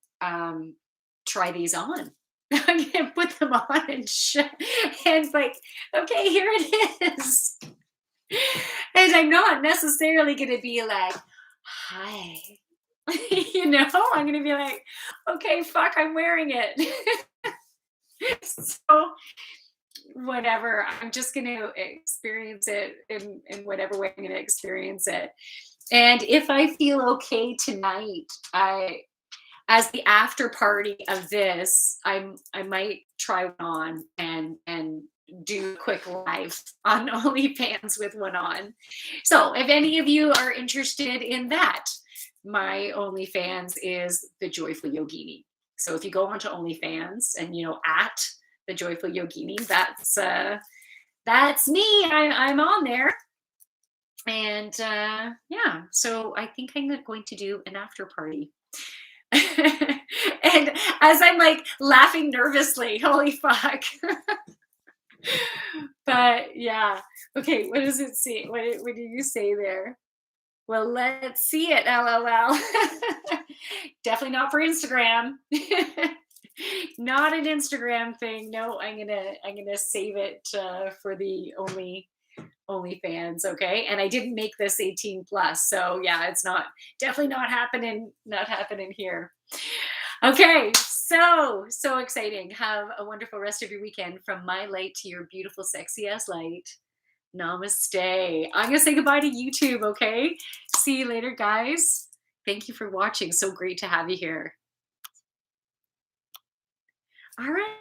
try these on. I'm going to put them on and like, okay, here it is. And I'm not necessarily going to be like, hi. I'm going to be like, okay, fuck, I'm wearing it. So whatever. I'm just going to experience it in whatever way I'm going to experience it. And if I feel okay tonight, I as the after party of this, I might try one on and do a quick live on OnlyFans with one on. So if any of you are interested in that, my OnlyFans is the Joyful Yogini. So if you go onto OnlyFans and at the Joyful Yogini, that's me. I'm on there. And yeah, so I think I'm going to do an after party. And as I'm like laughing nervously, holy fuck. But yeah. Okay, what does it say? What did you say there? Well, let's see it. LOL. Definitely not for Instagram. Not an Instagram thing. No, I'm gonna save it for the OnlyFans, okay? And I didn't make this 18 plus, so yeah, it's not definitely not happening here. Okay, so exciting. Have a wonderful rest of your weekend. From my light to your beautiful, sexy ass light. Namaste. I'm gonna say goodbye to YouTube, okay? See you later, guys. Thank you for watching. So great to have you here. All right.